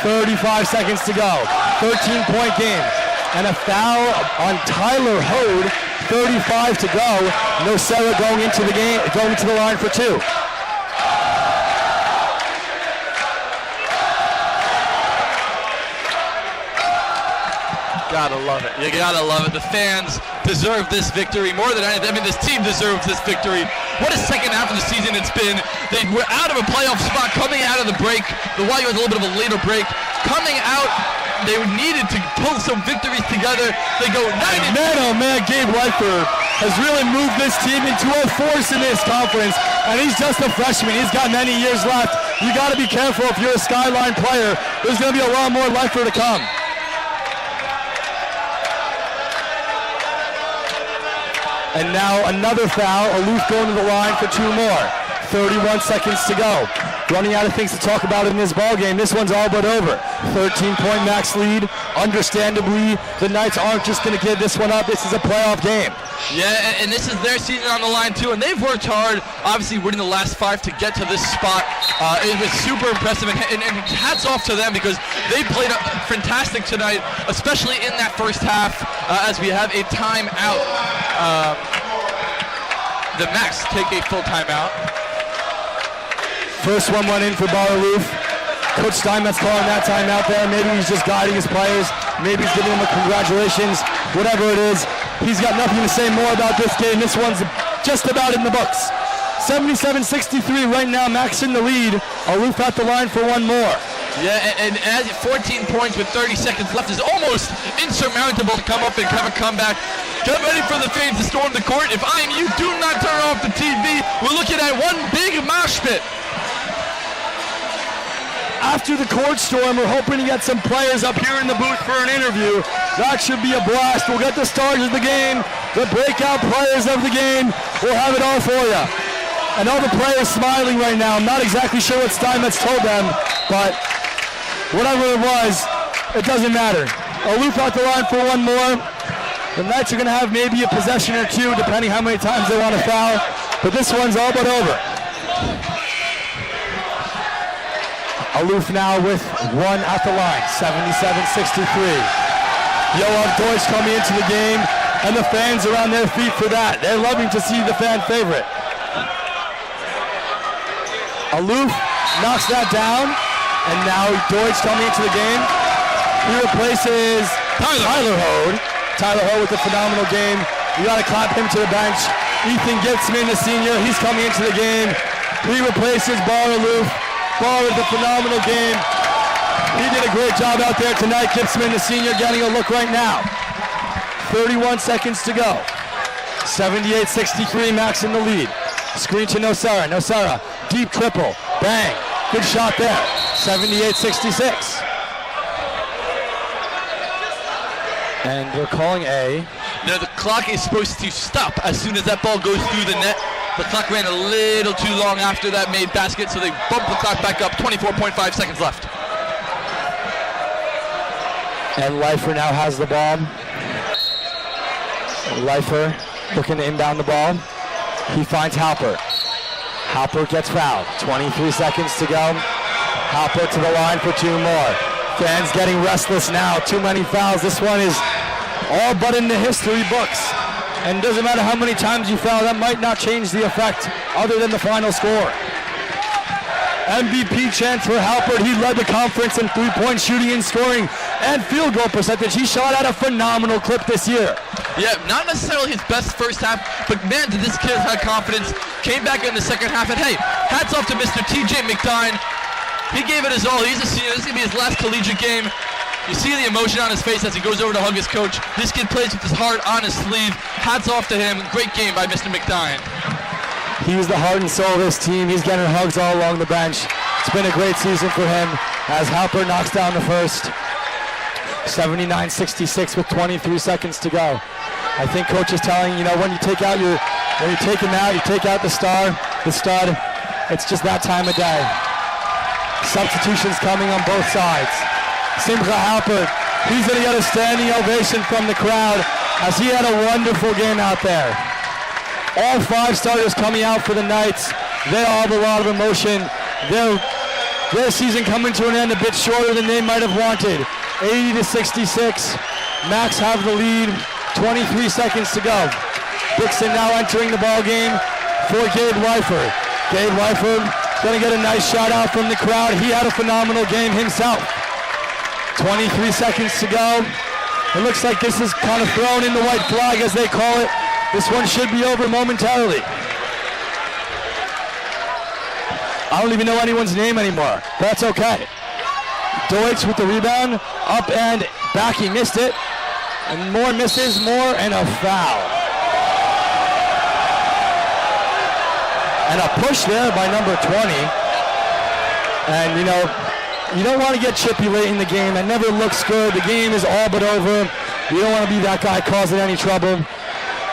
35 seconds to go. 13-point game. And a foul on Tyler Hode. 35 to go. No Sarah going into the game, going to the line for 2. Gotta love it. You gotta love it. The fans deserve this victory more than anything. I mean, this team deserves this victory. What a second half of the season it's been. They were out of a playoff spot coming out of the break. The YU was a little bit of a later break. Coming out, they needed to pull some victories together. They go 90. Man, oh man, Gabe Leifer has really moved this team into a force in this conference. And he's just a freshman. He's got many years left. You gotta be careful if you're a Skyline player. There's gonna be a lot more Leifer to come. And now another foul. Aloof going to the line for 2 more. 31 seconds to go. Running out of things to talk about in this ballgame. This one's all but over. 13-point max lead. Understandably, the Knights aren't just going to give this one up. This is a playoff game. Yeah, and this is their season on the line too, and they've worked hard, obviously winning the last 5 to get to this spot. It was super impressive, and hats off to them because they played fantastic tonight, especially in that first half, as we have a timeout. The Max take a full timeout. First one went in for Bar Aloof. Coach Steinmetz calling that timeout there. Maybe he's just guiding his players. Maybe he's giving them a congratulations. Whatever it is, he's got nothing to say more about this game. This one's just about in the books. 77-63 right now, Max in the lead. Aloof at the line for 1 more. Yeah, and as 14 points with 30 seconds left is almost insurmountable to come up and have a comeback. Get ready for the fans to storm the court. If I am you, do not turn off the TV. We're looking at one big mosh pit. After the court storm, we're hoping to get some players up here in the booth for an interview. That should be a blast. We'll get the stars of the game, the breakout players of the game. We'll have it all for you. And all the players smiling right now. I'm not exactly sure what Steinmetz told them, but whatever it was, it doesn't matter. Aloof out the line for 1 more. The Knights are going to have maybe a possession or 2, depending how many times they want to foul. But this one's all but over. Aloof now with 1 at the line, 77-63. Yoav Deutsch coming into the game, and the fans are on their feet for that. They're loving to see the fan favorite. Aloof knocks that down, and now Deutsch coming into the game. He replaces Tyler Hode. Tyler Hode with a phenomenal game. You got to clap him to the bench. Ethan Gitzman, the senior, he's coming into the game. He replaces Bar Aloof. Bar with a phenomenal game. He did a great job out there tonight. Gitzman, the senior, getting a look right now. 31 seconds to go. 78-63, Max in the lead. Screen to Nosara. Nosara, deep triple. Bang. Good shot there. 78-66. And they're calling a... Now the clock is supposed to stop as soon as that ball goes through the net. The clock ran a little too long after that made basket, so they bumped the clock back up. 24.5 seconds left. And Leifer now has the ball. Leifer looking to inbound the ball. He finds Halper. Halper gets fouled. 23 seconds to go. Halper to the line for 2 more. Fans getting restless now. Too many fouls. This one is all but in the history books. And doesn't matter how many times you foul, that might not change the effect other than the final score. MVP chance for Halpert. He led the conference in 3-point shooting and scoring and field goal percentage. He shot at a phenomenal clip this year. Yeah, not necessarily his best first half, but man, did this kid have confidence. Came back in the second half, and hey, hats off to Mr. TJ McDine. He gave it his all. He's a senior. This is going to be his last collegiate game. You see the emotion on his face as he goes over to hug his coach. This kid plays with his heart on his sleeve. Hats off to him. Great game by Mr. McDine. He's the heart and soul of this team. He's getting hugs all along the bench. It's been a great season for him as Halper knocks down the first. 79-66 with 23 seconds to go. I think coach is telling, when you take out when you take him out, you take out the stud, it's just that time of day. Substitutions coming on both sides. Simcha Halpert, he's going to get a standing ovation from the crowd as he had a wonderful game out there. All 5 starters coming out for the Knights. They all have a lot of emotion. Their season coming to an end a bit shorter than they might have wanted. 80-66. Max have the lead. 23 seconds to go. Dixon now entering the ball game for Gabe Weifer. Gabe Weifer going to get a nice shot out from the crowd. He had a phenomenal game himself. 23 seconds to go. It looks like this is kind of thrown in the white flag, as they call it. This one should be over momentarily. I don't even know anyone's name anymore. That's okay. Deutsch with the rebound. Up and back. He missed it. And more misses, more, and a foul. And a push there by number 20. And, you don't want to get chippy late in the game. That never looks good. The game is all but over. You don't want to be that guy causing any trouble.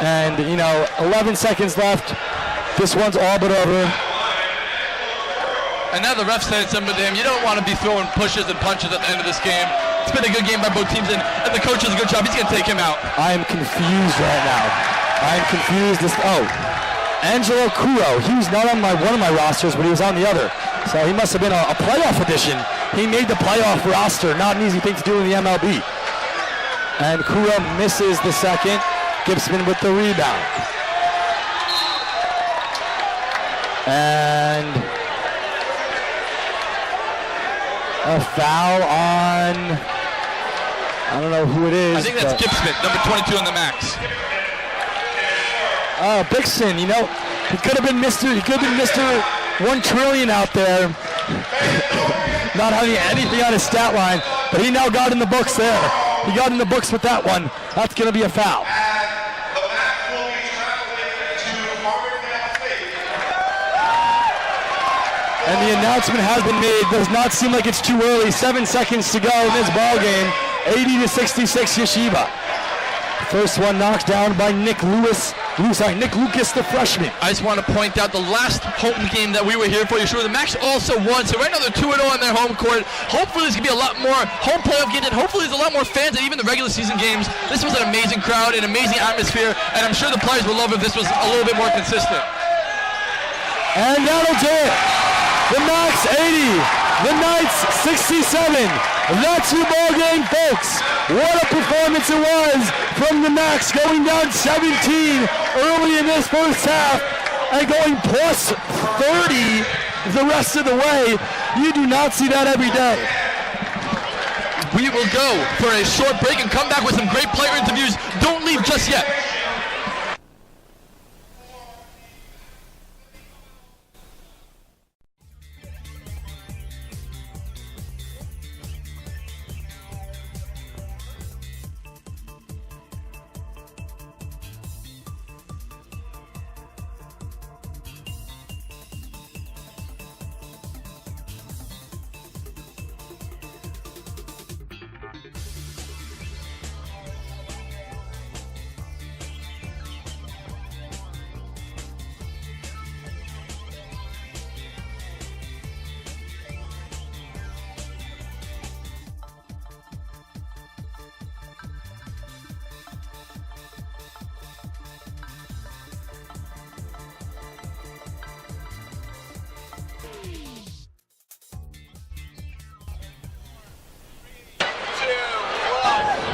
And, 11 seconds left. This one's all but over. And now the ref's saying something to him. You don't want to be throwing pushes and punches at the end of this game. It's been a good game by both teams, and the coach does a good job. He's going to take him out. I am confused right now. I am confused. Angelo Kuro. He was not on one of my rosters, but he was on the other. So he must have been a playoff edition. He made the playoff roster. Not an easy thing to do in the MLB. And Kuro misses the second. Gibson with the rebound. And a foul on, I don't know who it is. I think that's Gibson, number 22 on the max. Oh, Bixson, he could have been Mr. 1 trillion out there. Not having anything on his stat line, but he now got in the books there. He got in the books with that one. That's going to be a foul. And the announcement has been made. Does not seem like it's too early. 7 seconds to go in this ball game. 80-66 Yeshiva. First one knocked down by Nick Lucas, the freshman. I just want to point out the last home game that we were here for. Yeshiva, the Max also won, so right now they're 2-0 on their home court. Hopefully there's going to be a lot more home playoff games, and hopefully there's a lot more fans than even the regular season games. This was an amazing crowd, an amazing atmosphere, and I'm sure the players will love if this was a little bit more consistent. And that'll do it. The Max 80, the Knights 67. That's your ball game, folks. What a performance it was from the Max, going down 17 early in this first half and going plus 30 the rest of the way. You do not see that every day. We will go for a short break and come back with some great player interviews. Don't leave just yet.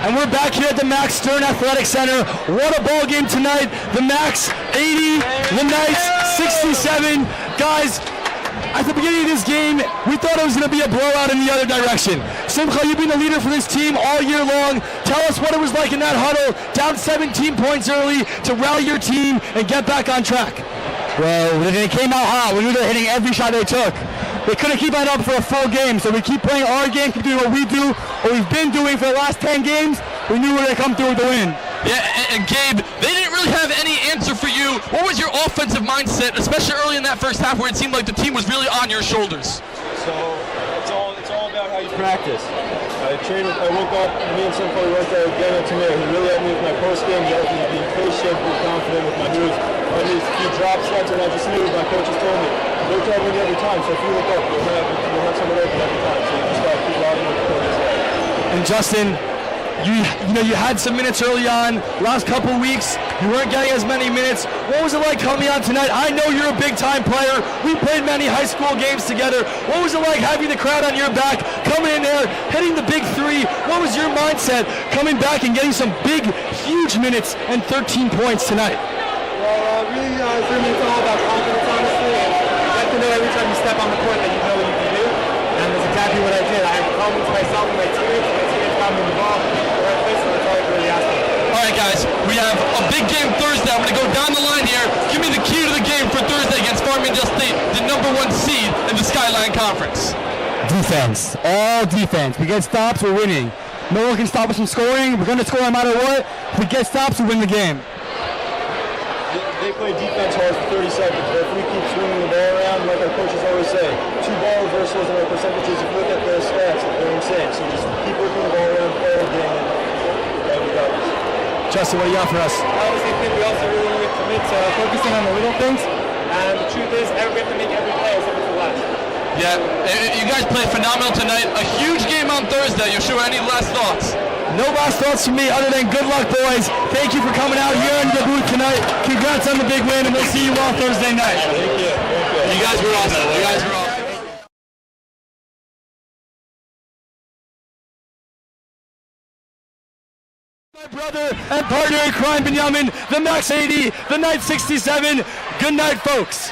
And we're back here at the Max Stern Athletic Center. What a ball game tonight. The Max 80, the Knights 67. Guys, at the beginning of this game, we thought it was going to be a blowout in the other direction. Simcha, you've been the leader for this team all year long. Tell us what it was like in that huddle, down 17 points early, to rally your team and get back on track. Well, they came out hot. We knew they were hitting every shot they took. they couldn't keep that up for a full game. So we keep playing our game, keep doing what we do, what we've been doing for the last 10 games. We knew we were going to come through with the win. Yeah, and Gabe, they didn't really have any answer for you. What was your offensive mindset, especially early in that first half where it seemed like the team was really on your shoulders? So it's all about how you practice. I woke up, me and Simcha worked out again and Tamir. He really helped me with my post game. He helped me be patient, be confident with my moves. I mean, a few drop steps, and I just knew my coaches told me, work out with you every time. So if you look up, you'll have someone open every time. So you just got to keep logging with the coaches. And Justin, you had some minutes early on. Last couple weeks, you weren't getting as many minutes. What was it like coming on tonight? I know you're a big-time player. We played many high school games together. What was it like having the crowd on your back, coming in there, hitting the big three? What was your mindset coming back and getting some big, huge minutes and 13 points tonight? Well, really, for me, it's all about confidence, honestly. And you have to know every time you step on the court that you know what you can do. And that's exactly what I did. I had confidence in myself and my teammates got me involved. All right, guys, we have a big game Thursday. I'm going to go down the line here. Give me the key to the game for Thursday against Farmingdale State, the #1 seed in the Skyline Conference. Defense. All defense. We get stops, we're winning. No one can stop us from scoring. We're going to score no matter what. If we get stops, we win the game. They play defense hard for 30 seconds, but if we keep swinging the ball around, like our coaches always say, 2 ball reversals and our percentages, if you look at the stats, they're insane. So just keep working the ball around, play the game, and we got this. Justin, what do you got for us? I obviously think we also really need to commit to focusing on the little things, and the truth is, we have to make every play as if it's the last. Yeah, you guys played phenomenal tonight. A huge game on Thursday. Yeshua, any last thoughts? No last thoughts from me other than good luck, boys. Thank you for coming out here in the booth tonight. Congrats on the big win, and we'll see you all Thursday night. Thank you. You guys were awesome. You guys were awesome. My brother and partner in crime, Benjamin, the Max 80, the Night 67. Good night, folks.